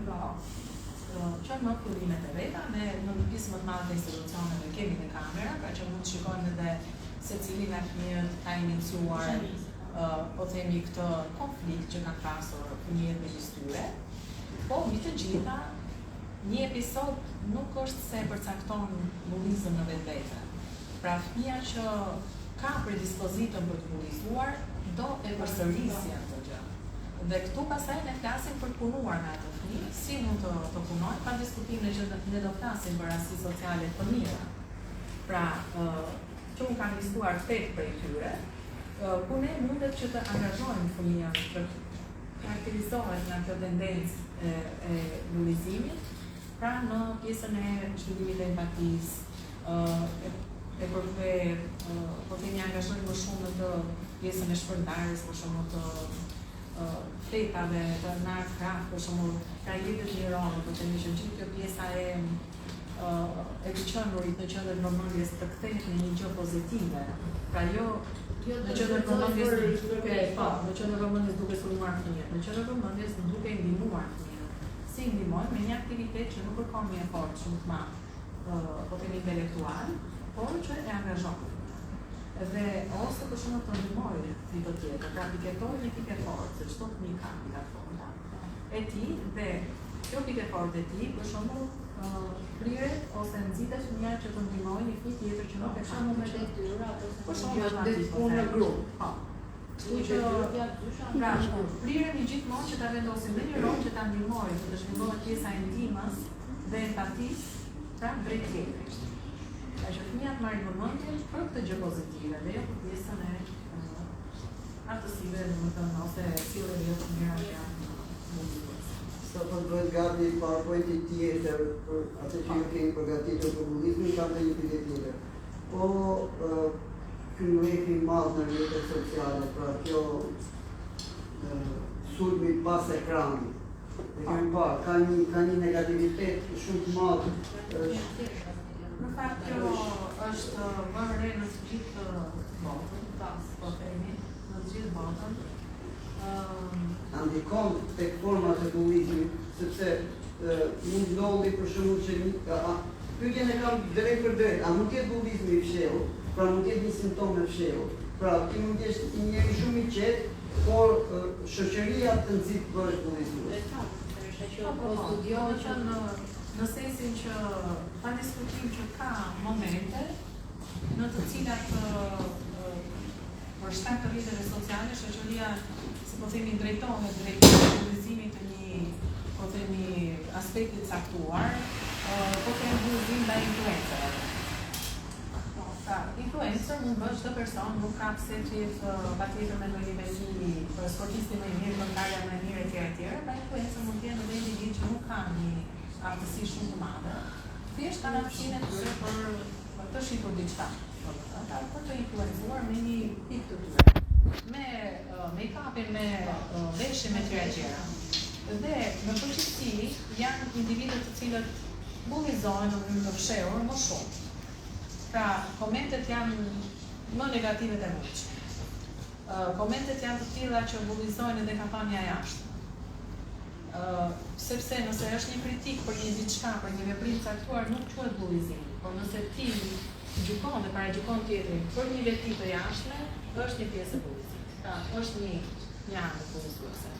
që në fillimet e veta dhe në pjesë më të madhe të institucioneve kemi në kamera, pra që mund të shikojnë edhe secili nga fëmijët ka iniciuar po themi këtë konflikt që kanë pasur fëmijët me tyre, po mbi të gjitha një episod nuk është se përcakton bullizëm në vetvete. Pra fëmia që ka predispozitën për të bullizuar do e përsërisë atë gjë. Dhe këtu pastaj ne flasim për të punuar me atë fëmijë, si mund të punojë, pa diskutim ne do flasim për rasti sociale të mira. Pra, që unë kam listuar 8 prej tyre, ku ne mundet që të angazhojmë fëmijën që karakterizohet nga kjo tendencë e bullizimit, pra në pjesën e zhvillimit të empatisë, po themi angazhojmë më shumë në të pjesën e shpërndarjes, për shembull të fletave, të narkraf, për shembull, pra lidhjet lironë, po themi që gjithë kjo pjesa e të qenurit në qendër vëmendjes të kthehet në një gjë pozitive. Pra jo në qendër vëmendjes në qendër vëmendjes duke sulmuar fëmijët, në qendër vëmendjes duke ndihmuar fëmijët. Si ndihmojmë me një aktivitet që nuk kërkon një efort shumë të madh, po themi intelektual, por që e angazhon. Dhe ose për shembull të ndihmojë një tjetër, pra piketoj një pikë fortë, se çdo fëmijë ka pikë forta e tij dhe kjo pikë fortë e tij për shembull priret ose nxitet fëmia që të ndihmojë një fëmijë tjetër që nuk e ka me detyra apo punë në grup. Po. Kështu që pra priremi gjithmonë që ta vendosim në një rol që ta ndihmojë të zhvillohet pjesa e ndihmës dhe empatisë, pra drejt tjetrit. Pra që fëmia të marrë vëmendje për këtë gjë pozitive dhe jo për pjesën e artësive, domethënë ose sjelljes të mira që janë mundësuese. Sa po bëhet gati PowerPoint-i tjetër për atë që ju keni përgatitur për bullizmin, kam të një pyetje tjetër. Po ky rreth i madh në rrjetet sociale, pra kjo sulmi pas ekranit. E kemi parë, ka një negativitet shumë të madh. Në fakt kjo është vënë re në të gjithë botën, po themi, në të gjithë botën. Ndikon tek format e bullizmit, sepse mund ndodhi për shembull që pyetjen e kam drejt për drejt, a mund të jetë bullizmi i fshehur, pra mund të jetë një simptom i fshehur. Pra ti mund të jesh një njeri shumë i qetë, por shoqëria të nxit bësh bullizmues. Po studiohet që në sensin që pa diskutim që ka momente në të cilat për shkak të rrjeteve sociale shoqëria po themi drejtohet drejt bullizimit të një, po themi, aspekti caktuar, po themi bullizim ndaj influencerëve. Pra, influencer mund bësh çdo person, nuk ka pse të jetë patjetër me ndonjë veti sportisti më i mirë, këngëtarja më e mirë etj. Pra influencer mund të jenë edhe individ që nuk kanë një aftësi shumë të madhe, thjesht kanë aftësinë për të shitur diçka, për të influencuar me një pikë të tyre, me make-upin, me veshje, me gjëra. Dhe në përgjithësi janë individët të cilët bullizojnë në mënyrë të fshehur më shumë. Pra, komentet janë më negative të mundshme. Komentet janë të tilla që bullizojnë edhe kampanja jashtë. Sepse nëse është një kritik për një diçka, për një veprim caktuar, nuk quhet bullizim, por nëse ti gjykon dhe paragjykon tjetrin për një veti të jashtme, është një pjesë e bullizimit. Pra, është një anë bullizuese.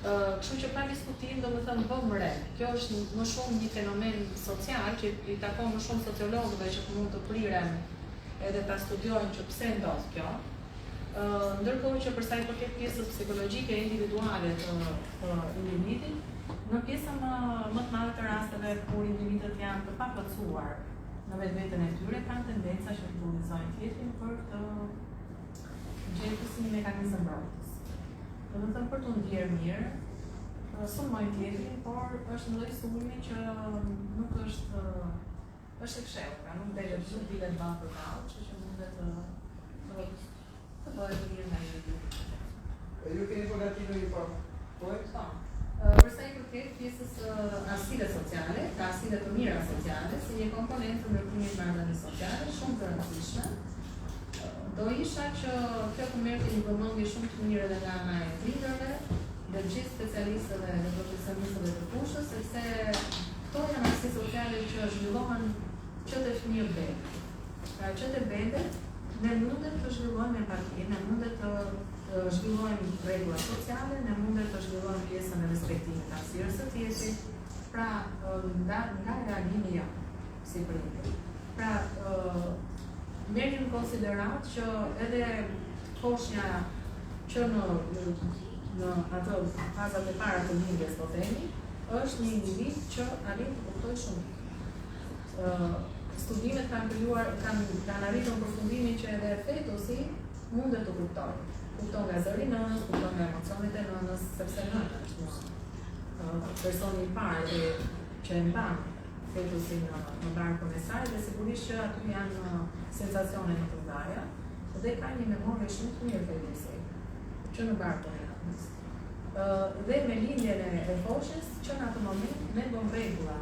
Kështu që pa diskutim, domethënë vëmë re. Kjo është më shumë një fenomen social që i takon më shumë sociologëve që mund të priren edhe ta studiojnë që pse ndodh kjo. Ndërkohë që për sa i përket pjesës psikologjike individuale të individit, në pjesën më të madhe të rasteve kur individët janë të paplotësuar në vetveten e tyre, kanë tendenca që të bullizojnë tjetrin për të gjetur si një mekanizëm mbrojtës. Domethënë për të ndjerë mirë, sulmojnë tjetrin, por është një lloj sulmi që nuk është e fshehur, pra nuk delet shumë bilet ballë për ballë, kështu që mundet të bëhet të mirë nga një tjetri. Ju keni përgatitur një PowerPoint? Po. Përsa i përket pjesës arsive sociale, ka arsive të mira sociale, si një komponent të ndërtimit marrëdhënies sociale, shumë të rëndësishme. Do isha që kjo të merrte një vëmendje shumë të mirë edhe nga ana e prindërve, dhe gjithë specialistëve dhe profesionistëve të fushës, sepse këto janë arsi sociale që zhvillohen që të fëmijët bebe. Pra që të bebet, ne mundet të zhvillojmë empati, ne mundet të zhvillojmë rregulla sociale, ne mundet të zhvillojmë pjesën e respektimit të hapësirës së tjetrit, pra nga reagimi jonë si prindër. Pra merrim në konsiderat që edhe foshnja që në ato fazat e para të lindjes, po themi, është një individ që arrin të kuptojë shumë. Studimet kanë arritur përfundimin që edhe fetusi mundet të kuptojë. Kupton nga zëri nënës, kupton nga emocionet e nënës, sepse nëna është një personi i parë që e mban fetusin në barkun e saj, dhe sigurisht që aty janë sensacione më të mëdha dhe ka një memorie shumë të mirë fetusi që në barkun e nënës. Dhe me lindjen e foshës, që në atë moment ne bëm rregulla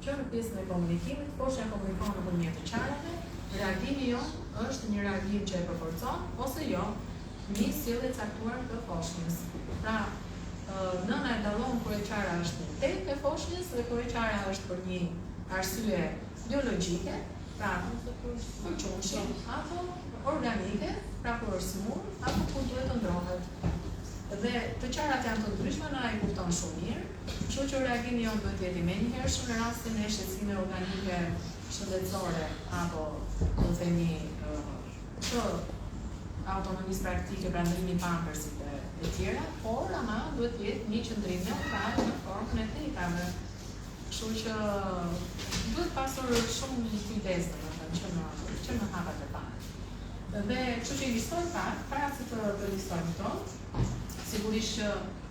që në pjesën e komunikimit, foshja komunikon në përmjet të qarave, reagimi jonë është një reagim që e përforcon, ose jo, një sjellje e caktuar të foshnjës. Pra, nëna e dallon kur e qara është një tek e foshnjës dhe kur e qara është për një arsye biologjike, pra për qumshin, apo organike, pra kur është smur, apo kur duhet të ndrohet. Dhe të qarat janë të ndryshme, na e kupton shumë mirë, kështu që reagimi jonë duhet jetë i menjëhershëm në rastin e shqetësime organike shëndetësore apo do të themi të autonomisë praktike, pra ndrimi pampersit e tjera, por ama duhet jetë një qëndrim neutral në formën e tekave. Kështu që duhet pasur shumë kujdes që në hapat e parë. Dhe kështu që i listoj pak, para se të listojmë këto, sigurisht që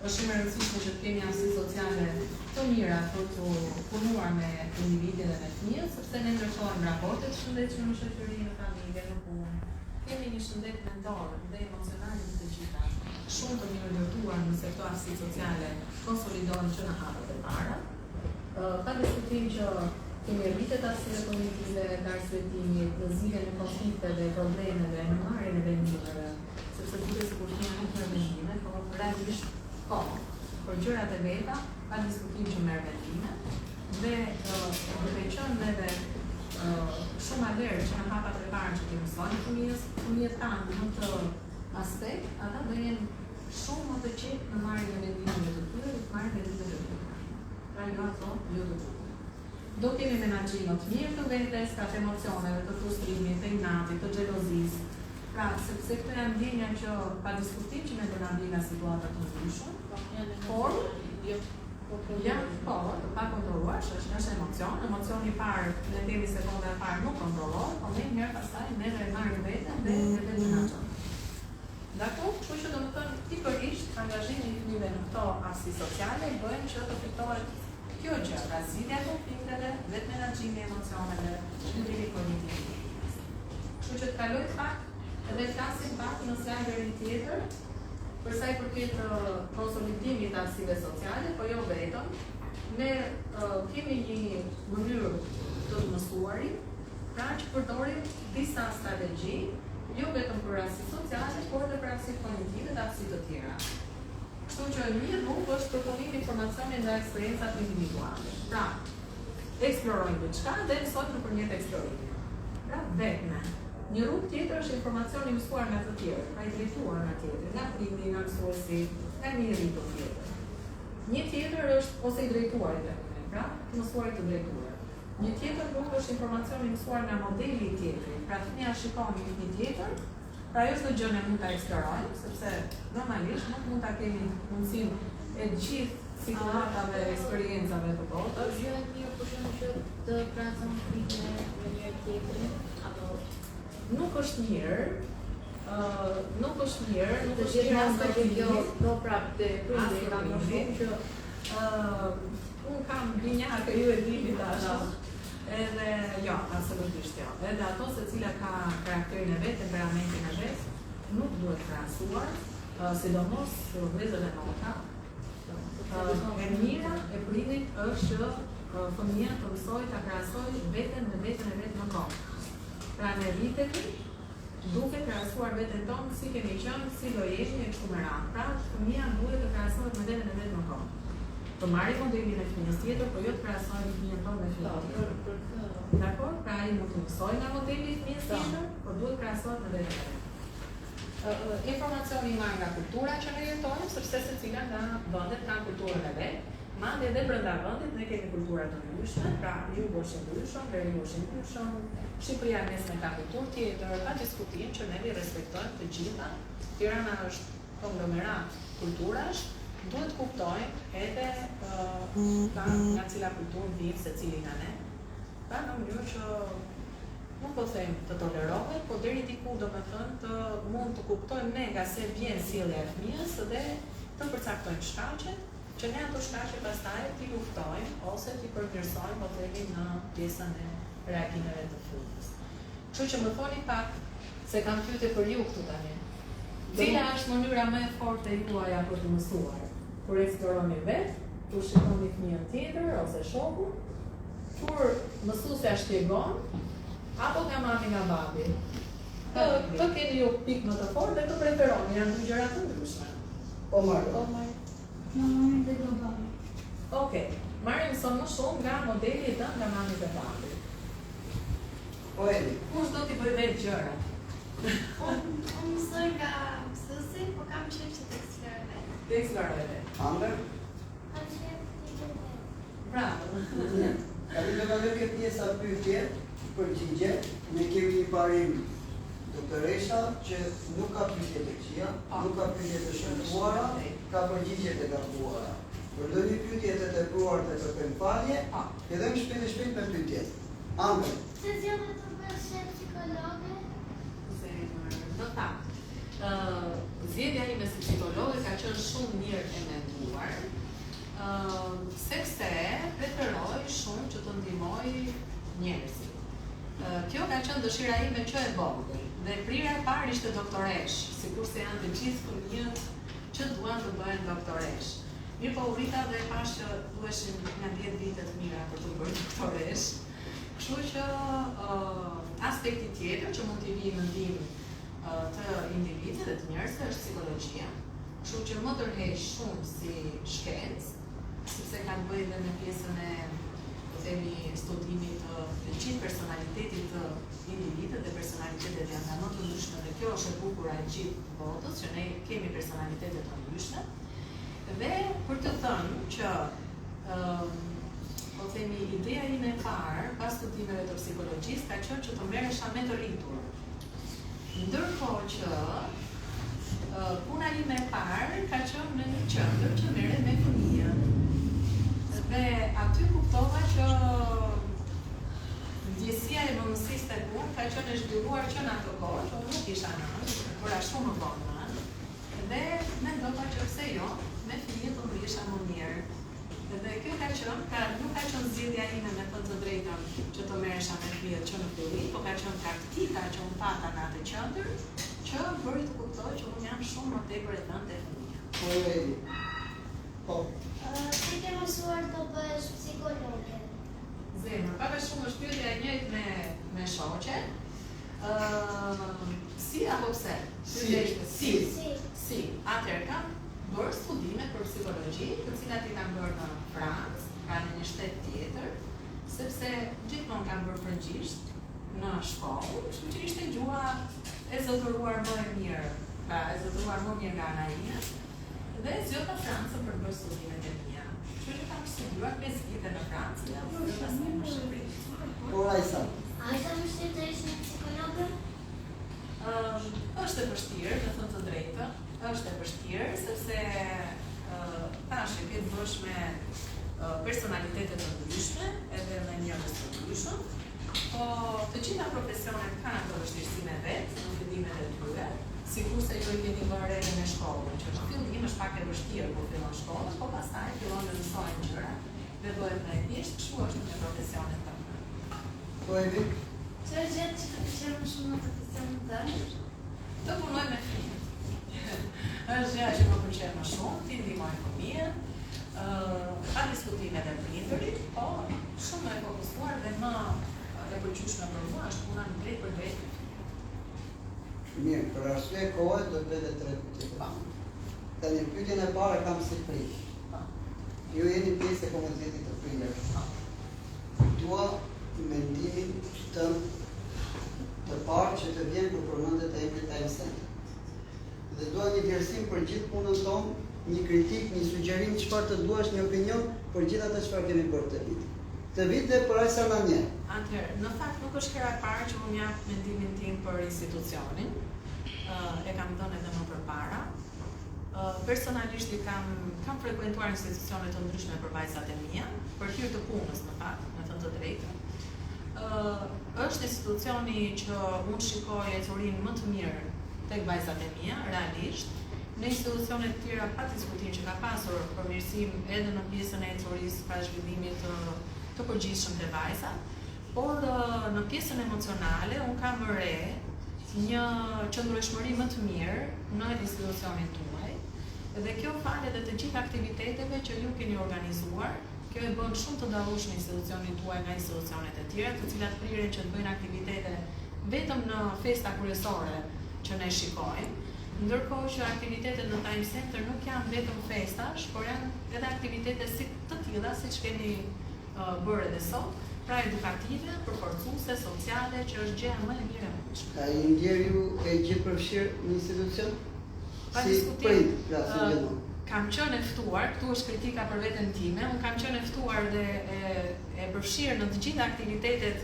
është shumë e rëndësishme që të kemi arsi sociale të mira për të punuar me individin dhe me fëmijët, sepse ne ndërtojmë raportet shëndetshme në shoqëri, në familje, në punë. Kemi një shëndet mendor dhe emocional të gjitha shumë të mirë ndërtuar nëse këto arsi sociale konsolidohen që në hapat e para. Pa diskutim që kemi rritet arsive kognitive, të arsyetimit, të zgjidhjen e konflikteve, problemeve, në marrjen e vendimeve, sepse duhet sikur të kemi nuk merr vendime, por realisht për gjërat e veta, pa diskutim që merr vendime, dhe duke qenë edhe shumë alert që në hapat e parë që kemi mësojnë fëmijët tanë në të aspekt, ata do jenë shumë më të qetë në marrjen e vendimeve të tyre, të marrjen e vendimeve të tyre. Pra jo ato, jo të tyre. Do kemi menaxhim të mirë të vetes, të emocioneve, të frustrimit, të inatit, të xhelozisë. Pra, sepse këto janë ndjenja që pa diskutim që ne do na ndjejnë nga situata të ndryshme, por janë pa kontrolluar, është emocioni i parë, ne themi sekonda e parë nuk kontrollohet, por ne njëherë pastaj neve e marrim veten dhe ne menaxhojmë. Dakor, kështu që domethënë pikërisht angazhimi i fëmijëve në këto arsi sociale bëjnë që të fitohet kjo gjë, pra zgjidhja e konflikteve, vetë menaxhimi i emocioneve, shëndrimi kognitiv. Kështu që të kaloj pak edhe flasim pak në slajderin tjetër, për sa i përket konsolidimit të aftësive sociale, po jo vetëm, ne kemi një mënyrë të mësuarit, pra që përdorim disa strategji, jo vetëm për aftësi sociale, por edhe për aftësi kognitive dhe aftësi të tjera. Kështu që një rrugë është përpunimi informacionin nga eksperiencat individuale. Pra, eksplorojmë diçka dhe mësojmë nëpërmjet eksplorimit. Pra, vetme. Një rrugë tjetër është informacioni mësuar nga të tjerë, pra i drejtuar nga tjetër, nga prindi, nga mësuesi, nga një rritur tjetër. Një tjetër është ose i drejtuarit e këne, pra, mësuarit të drejtuar. Një tjetër rrugë është informacioni mësuar nga modeli i tjetrit, pra fëmia shikon një tjetër, pra jo çdo gjë ne mund ta eksplorojmë, sepse normalisht nuk mund ta kemi mundësinë e gjithë situatave, eksperiencave të botës. Është gjë e mirë për shembull që të krahasojmë frikën me një tjetrin, apo Nuk është mirë, nuk është mirë aspekt do prapë të prindë kam shumë që unë kam binjakë ju e dini tash. Edhe jo, absolutisht jo. Edhe ato se cila ka karakterin e vet, temperamentin e vet, nuk duhet krahasuar, sidomos vëllezër e motra. E mira e prindit është që fëmia të mësojë ta krahasojë veten me veten e vet në kohë. Pra në rritemi, duke krahasuar veten tonë si kemi qenë, si do jemi e kështu me radhë. Pra, fëmia duhet të krahasohet me veten e vet në kohë. Të marrim modelin e fëmijës tjetër, por jo të krahasojmë fëmijën tonë me fëmijën tjetër. Dakor? Pra ai mund të mësojë nga modeli i fëmijës tjetër, por duhet krahasohet me veten e vet. Informacioni marr nga kultura që ne jetojmë, sepse secila nga vendet kanë kulturën e vet. Madje edhe brenda vendit ne kemi kultura të ndryshme, pra Jugu është i ndryshëm, Veriu është i ndryshëm, Shqipëria mesme ka kulturë tjetër, pa diskutim që ne i respektojmë të gjitha. Tirana është konglomerat kulturash, duhet kuptojmë edhe nga cila kulturë vijmë secili nga ne. Pra në mënyrë që nuk po them të tolerohet, por deri diku domethënë të mund të kuptojmë ne nga se vjen sjellja e fëmijës dhe të përcaktojmë shkaqet, që ne ato shkaqe pastaj t'i luftojmë ose t'i përmirësojmë po themi në pjesën e reagimeve të fëmijës. Kështu që më thoni pak se kam pyetje për ju këtu tani. Cila është mënyra më e fortë e juaja për të mësuar? Kur eksploroni vetë, kur shikoni fëmijën tjetër ose shokun, kur mësuesja shpjegon, apo nga mami nga babi? Të keni ju pikë më të fortë dhe të preferoni, janë dy gjëra të ndryshme. Omar. Dhe global. Okej, marrim mëson më shumë nga modeli i dhënë nga mami dhe babi. Po Eli. Kush do t'i bëj vetë gjërat? Unë mësoj nga mësuesi, po kam qef që të eksploroj vetë. Të eksploroj vetë. Ander? Kam qef të gjë vetë. Bravo. Tani do të lëke pjesa pyetje, përgjigje. Ne kemi një parim doktoresha që nuk ka pyetje të këqija, nuk ka pyetje të shëntuara, ka përgjigje të gabuara. Për ndonjë pyetje të tepruar të kërkojmë falje, fillojmë shpejt me pyetjet. Ander. Se zgjodhe të bësh psikologe? Në fakt, zgjedhja ime si psikologe ka qenë shumë mirë e menduar, sepse preferoj shumë që të ndihmoj njerëzit. Kjo ka qenë dëshira ime që e vogël. Dhe prirja e parë ishte doktoresh, sikurse janë të gjithë fëmijët që duan të bëhen doktoresh. Mirë po u rita dhe pash që duheshin nga 10 vite të mira për të bërë doktoresh. Kështu që aspekti tjetër që mund t'i vijë në ndihmë të individit dhe të njerëzve është psikologjia. Kështu që më tërheq shumë si shkencë, sepse kanë bëjë dhe në pjesën e studimit të gjithë personalitetit të individit dhe personalitetet janë nga më të ndryshme dhe kjo është e bukura e gjithë botës që ne kemi personalitetet të ndryshme dhe për të thënë që po themi ideja ime e parë pas studimeve të psikologjisë ka qenë që të merresha me të rritur. Ndërkohë që puna ime e parë ka qenë në një qendër që merret me fëmijët. Dhe aty kuptova që ndjesia e nënësisë të punë ka qenë e zhvilluar që në ato kohë, që unë nuk isha nënë, por ashtu më vonë nënë, dhe mendova që pse jo, me fëmijët të ndjesha më mirë. Edhe kjo ka qenë, nuk ka qenë zgjedhja ime me thënë të drejtën që të merresha me fëmijët që në fillim, por ka qenë praktika që unë pata në atë qendër, që bëri të kuptoj që unë jam shumë më tepër e dhënë te fëmia. Po. Si ke mësuar të bësh psikologe? Zemër, pak a shumë është pyetja e njëjtë me shoqe. Si apo pse? Si. Atëherë kam bërë studime për psikologji, të cilat i kam bërë në Francë, pra në një shtet tjetër, sepse gjithmonë kam bërë frëngjisht në shkollë, kështu që ishte gjua e zotëruar më e mirë, pra e zotëruar më mirë nga ana ime, dhe zgjota Francën për të bërë studimet e mia. Kështu që kam studiuar 5 vite në Francë dhe pastaj në Shqipëri. Po Ajsa. Ajsa më shtet të ish një psikologe? Është e vështirë, me thënë të drejtën, është e vështirë, sepse tash ke të bësh me personalitete të ndryshme, edhe me njerëz të ndryshëm, po të gjitha profesionet kanë ato vështirësinë e vet, në fillimet e tyre, sikurse ju i keni bërë edhe me shkollën, që në fillim është pak e vështirë kur fillon shkolla, po pastaj fillon të mësojnë gjëra dhe bëhet më e thjeshtë, kështu është me profesionet tona. Po Evi? Çfarë gjë që të pëlqen më shumë në profesionin tënd? Të punoj me fëmijët. Është gjëja që më pëlqen më shumë, ti ndihmoj fëmijën, pa diskutime dhe prindërit, po shumë e fokusuar dhe më e pëlqyeshme për mua është puna në drejt për drejt. Mirë, për arsye kohe do të bëhet 3 pyetje. Tani pyetjen e parë kam si prik. Ju jeni pjesë e komunitetit të prindërve. Dua mendimin tënd të parë që të vjen kur përmendet emri Time Center. Dhe dua një vlerësim për gjithë punën tonë, një kritik, një sugjerim, çfarë të duash, një opinion për gjithë ato çfarë kemi bërë këtë vit. Këtë vit dhe për aq sa na njeh. Atëherë, në fakt nuk është hera e parë që unë jap mendimin tim për institucionin. E kam dhënë edhe më përpara. Personalisht kam frekuentuar institucione të ndryshme për vajzat e mia, për hir të punës në fakt, me thënë të drejtën. Është institucioni që unë shikoj ecurinë më të mirë tek vajzat e mia, realisht. Në institucione të tjera pa diskutim që ka pasur përmirësim edhe në pjesën e ecurisë pra zhvillimit të përgjithshëm të vajzat, por në pjesën emocionale unë kam re një qëndrueshmëri më të mirë në institucionin tuaj, dhe kjo falet edhe të gjithë aktiviteteve që ju keni organizuar. Kjo e bën shumë të dallueshëm institucionin tuaj nga institucionet e tjera, të cilat priren që të bëjnë aktivitete vetëm në festa kryesore që ne shikojmë, ndërkohë që aktivitetet në Time Center nuk janë vetëm festash, por janë edhe aktivitete si të tilla siç keni bërë edhe sot, pra edukative, përforcuese, sociale, që është gjëja më e mirë e mundshme. A i ndjer ju e gjithë përfshirë në institucion? Pa Si diskutim. prind, pra si gjënon. Kam qenë e ftuar, këtu është kritika për veten time, unë kam qenë e ftuar dhe e përfshirë në të gjitha aktivitetet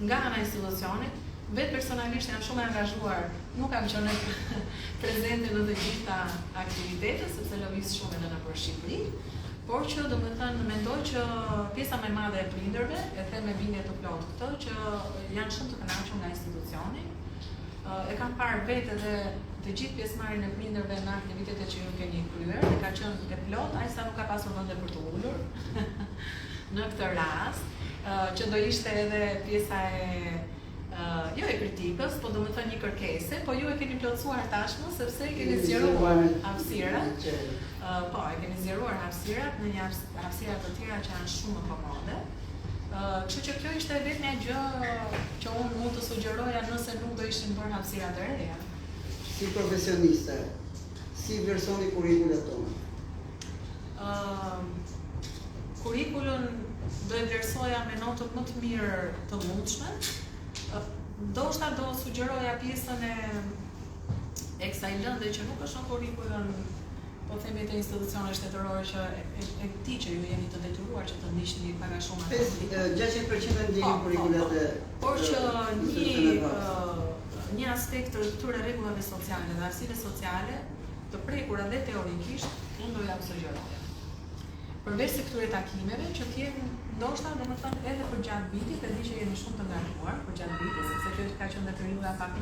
nga ana e institucionit. Vetë personalisht jam shumë e angazhuar, nuk kam qenë prezente në të gjitha aktivitetet, sepse lëviz shumë edhe nëpër Shqipëri, por që domethënë mendoj që pjesa më e madhe e prindërve, e them me bindje të plotë këtë, që janë shumë të kënaqur nga institucioni. E kam parë vetë edhe të gjithë pjesëmarrjen e prindërve në aktivitetet që ju keni kryer, dhe ka qenë e plot, ajsa nuk ka pasur vende për të ulur në këtë rast, që do ishte edhe pjesa jo e kritikës, po do më thënë një kërkese, po ju e keni plotësuar tashmë, sepse keni zgjeruar hapësirat. Po, e keni zgjeruar hapësirat në një hapësira të tjera që janë shumë më komode. Kështu që kjo ishte vetëm një gjë që unë mund të sugjeroja nëse nuk do ishin bërë hapësira të reja. Si profesioniste, si vlerësoni kurrikullat tona? Kurrikulun do e vlerësoja me notët më të mirë të mundshme. Ndoshta do sugjeroja pjesën e kësaj lënde që nuk është në kurrikulun, po themi të institucione shtetërore që e di që ju jeni të detyruar që të ndiqni pak a shumë ato. 600% ndjekin kurrikullat e por që një aspekt të këtyre rregullave sociale dhe arsive sociale të prekura dhe teorikisht, unë do ja sugjeroja. Përveç se këtyre takimeve që t'jenë ndoshta domethënë edhe për gjatë vitit, e di që jeni shumë të ngarkuar për gjatë vitit, sepse kjo ka qenë perioda pak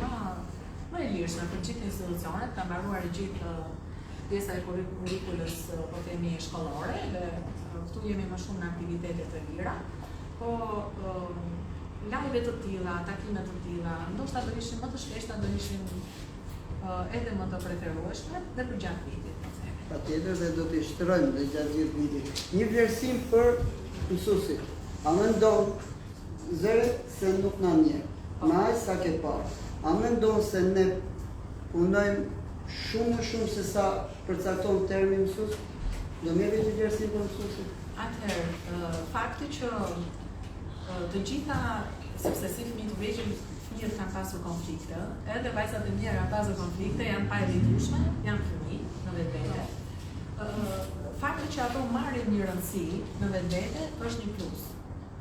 më e lirshme për gjithë institucionet, ka mbaruar gjithë pjesa e kurrikulës, po themi shkollore dhe këtu jemi më shumë në aktivitete të lira, po live të tilla, takime të tilla, ndoshta do ishin më të shpeshta, do ishin edhe më të preferueshme dhe për gjatë vitit. Patjetër dhe do t'i shtrojmë dhe gjatë gjithë vitit. Një vlerësim për mësuesit. A mendon zëre se nuk na njeh? Ma aq sa ke parë. A mendon se ne punojmë shumë më shumë se sa përcakton termi mësues? Do merrni një vlerësim për mësuesit? Atëherë, fakti që të gjitha, sepse si fëmijët vegjël, fëmijët kanë pasur konflikte, edhe vajzat e mira kanë pasur konflikte, janë pa e diturshme, janë fëmijë në vetvete. Fakti që ato marrin një rëndësi në vetvete është një plus.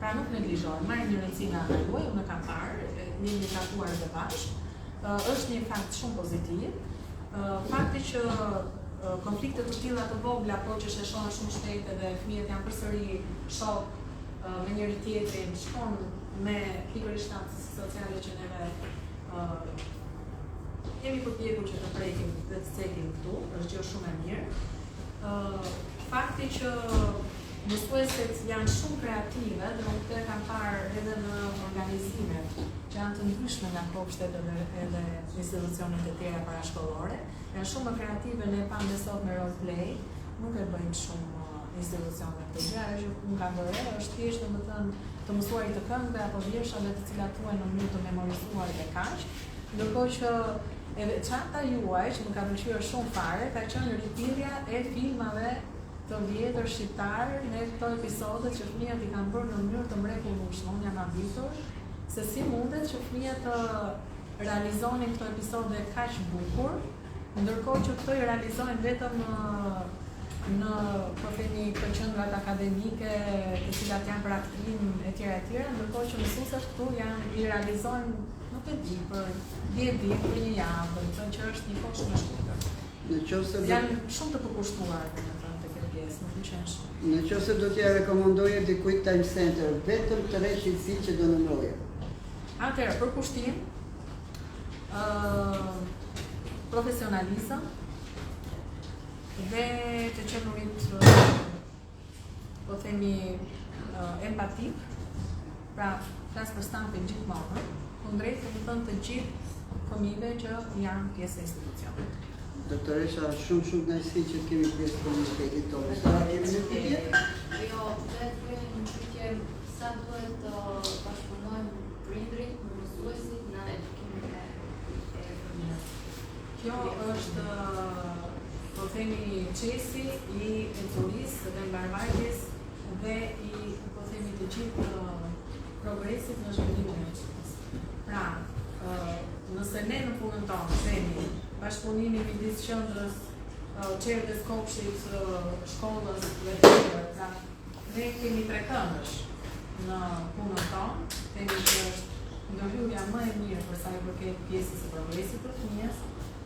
Pra nuk neglizhojnë, marrin një rëndësi nga ana juaj, unë kam parë, jemi takuar dhe bashkë, është një fakt shumë pozitiv. Fakti që konflikte të tilla të vogla, por që sheshohen shumë shpejt dhe fëmijët janë përsëri shok me njëri tjetrin, shkon me pikërisht atë sociale që neve jemi përpjekur që të prekim dhe të cekim këtu, është gjë shumë e mirë. Fakti që mësuesit janë shumë kreative dhe nuk të kanë parë edhe në organizimet që janë të ndryshme nga kopshtet edhe institucionet e tjera parashkollore, janë shumë më kreative, ne pamë sot me role play, nuk e bëjnë shumë institucionet të gjera, që unë ka bërë, është thjesht domethënë të mësuarit të këngëve apo vjershave të cilat thuajnë në mënyrë të memorizuar dhe kaq, ndërkohë që e veçanta juaj që më ka pëlqyer shumë fare ka qenë rithirja e filmave të vjetër shqiptar në këto episode që fëmijët i kanë bërë në mënyrë të mrekullueshme. Unë jam habitur se si mundet që fëmijët të realizonin këto episode kaq bukur, ndërkohë që këto i realizojnë vetëm në po themi këto qendrat akademike, të cilat janë për aktrim etj, ndërkohë që mësuesit këtu i realizojnë, nuk e di, për 10 ditë, për një javë, që është një kohë shumë e shkurtër. Janë shumë të përkushtuar në këtë pjesë, më pëlqen shumë. Në qoftë do t'ja rekomandoje dikujt Time Center, vetëm 3 shitësi që do nëmroje. Atëherë, për kushtim, profesionalizëm dhe të qenurit, po themi, empatik, pra flas për stampin gjithmonë, kundrejt të thënë të gjithë fëmijëve që janë pjesë e institucionit. Doktoresha, shumë kënaqësi që kemi pjesë komunitetit tonë. Sa kemi në pyetje? Jo, vetëm një pyetje, sa duhet të bashkëpunojmë prindrit, mësuesit në edukimin e fëmijës? Kjo është, po themi, qesi i edurisë dhe mbarvajtjes dhe i, po themi, të gjithë progresit në zhvillimin e qesës. Pra, nëse ne në punën tonë themi bashkëpunimi midis qendrës, çerdhes kopshtit, shkollës dhe tjetër, pra ne kemi 3 këndësh në punën tonë, themi që është ndërhyrja më e mirë për sa i përket pjesës së progresit të fëmijës.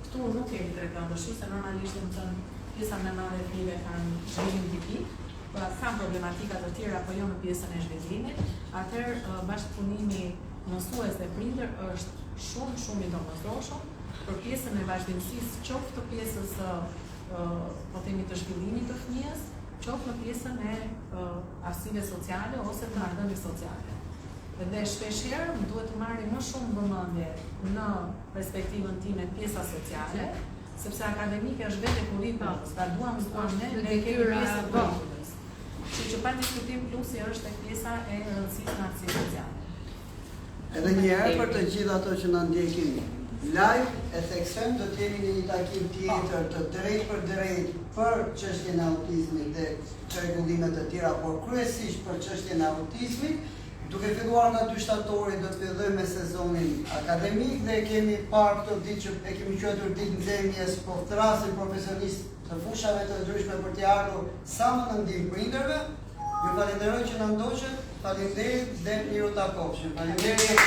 Këtu nuk kemi 3 këndësh, se normalisht pjesa më e madhe e fëmijëve kanë zhvillim tipik, pra kanë problematika të tjera, po jo në pjesën e zhvillimit. Atëherë bashkëpunimi mësues dhe prindër është shumë i domosdoshëm për pjesën e vazhdimësisë, qoftë të pjesës po themi të zhvillimit të fëmijës, qoftë në pjesën e arsive sociale ose të ardhënies sociale. Dhe shpeshherë duhet të marrim më shumë vëmendje në perspektivën time pjesa sociale, sepse akademike është vetë kurrikullës, pra duam ne kemi pjesë të vogël. Kështu që pa diskutim plusi është tek pjesa e rëndësisë në arsive sociale. Edhe një herë për të gjithë ato që na ndjekin live, e theksojmë do të jemi në një takim tjetër të drejtë për drejtë për çështjen e autizmit dhe çrregullimet e tjera, por kryesisht për çështjen e autizmit. Duke filluar nga 2 shtatori do të fillojmë me sezonin akademik dhe kemi parë këtë ditë që e kemi quajtur ditë nxemjes, po thrasin profesionistë të fushave të ndryshme për t'i ardhur sa më në ndihmë prindërve. Ju falenderoj që na ndoqët, faleminderit dhe miru takofshim. Faleminderit.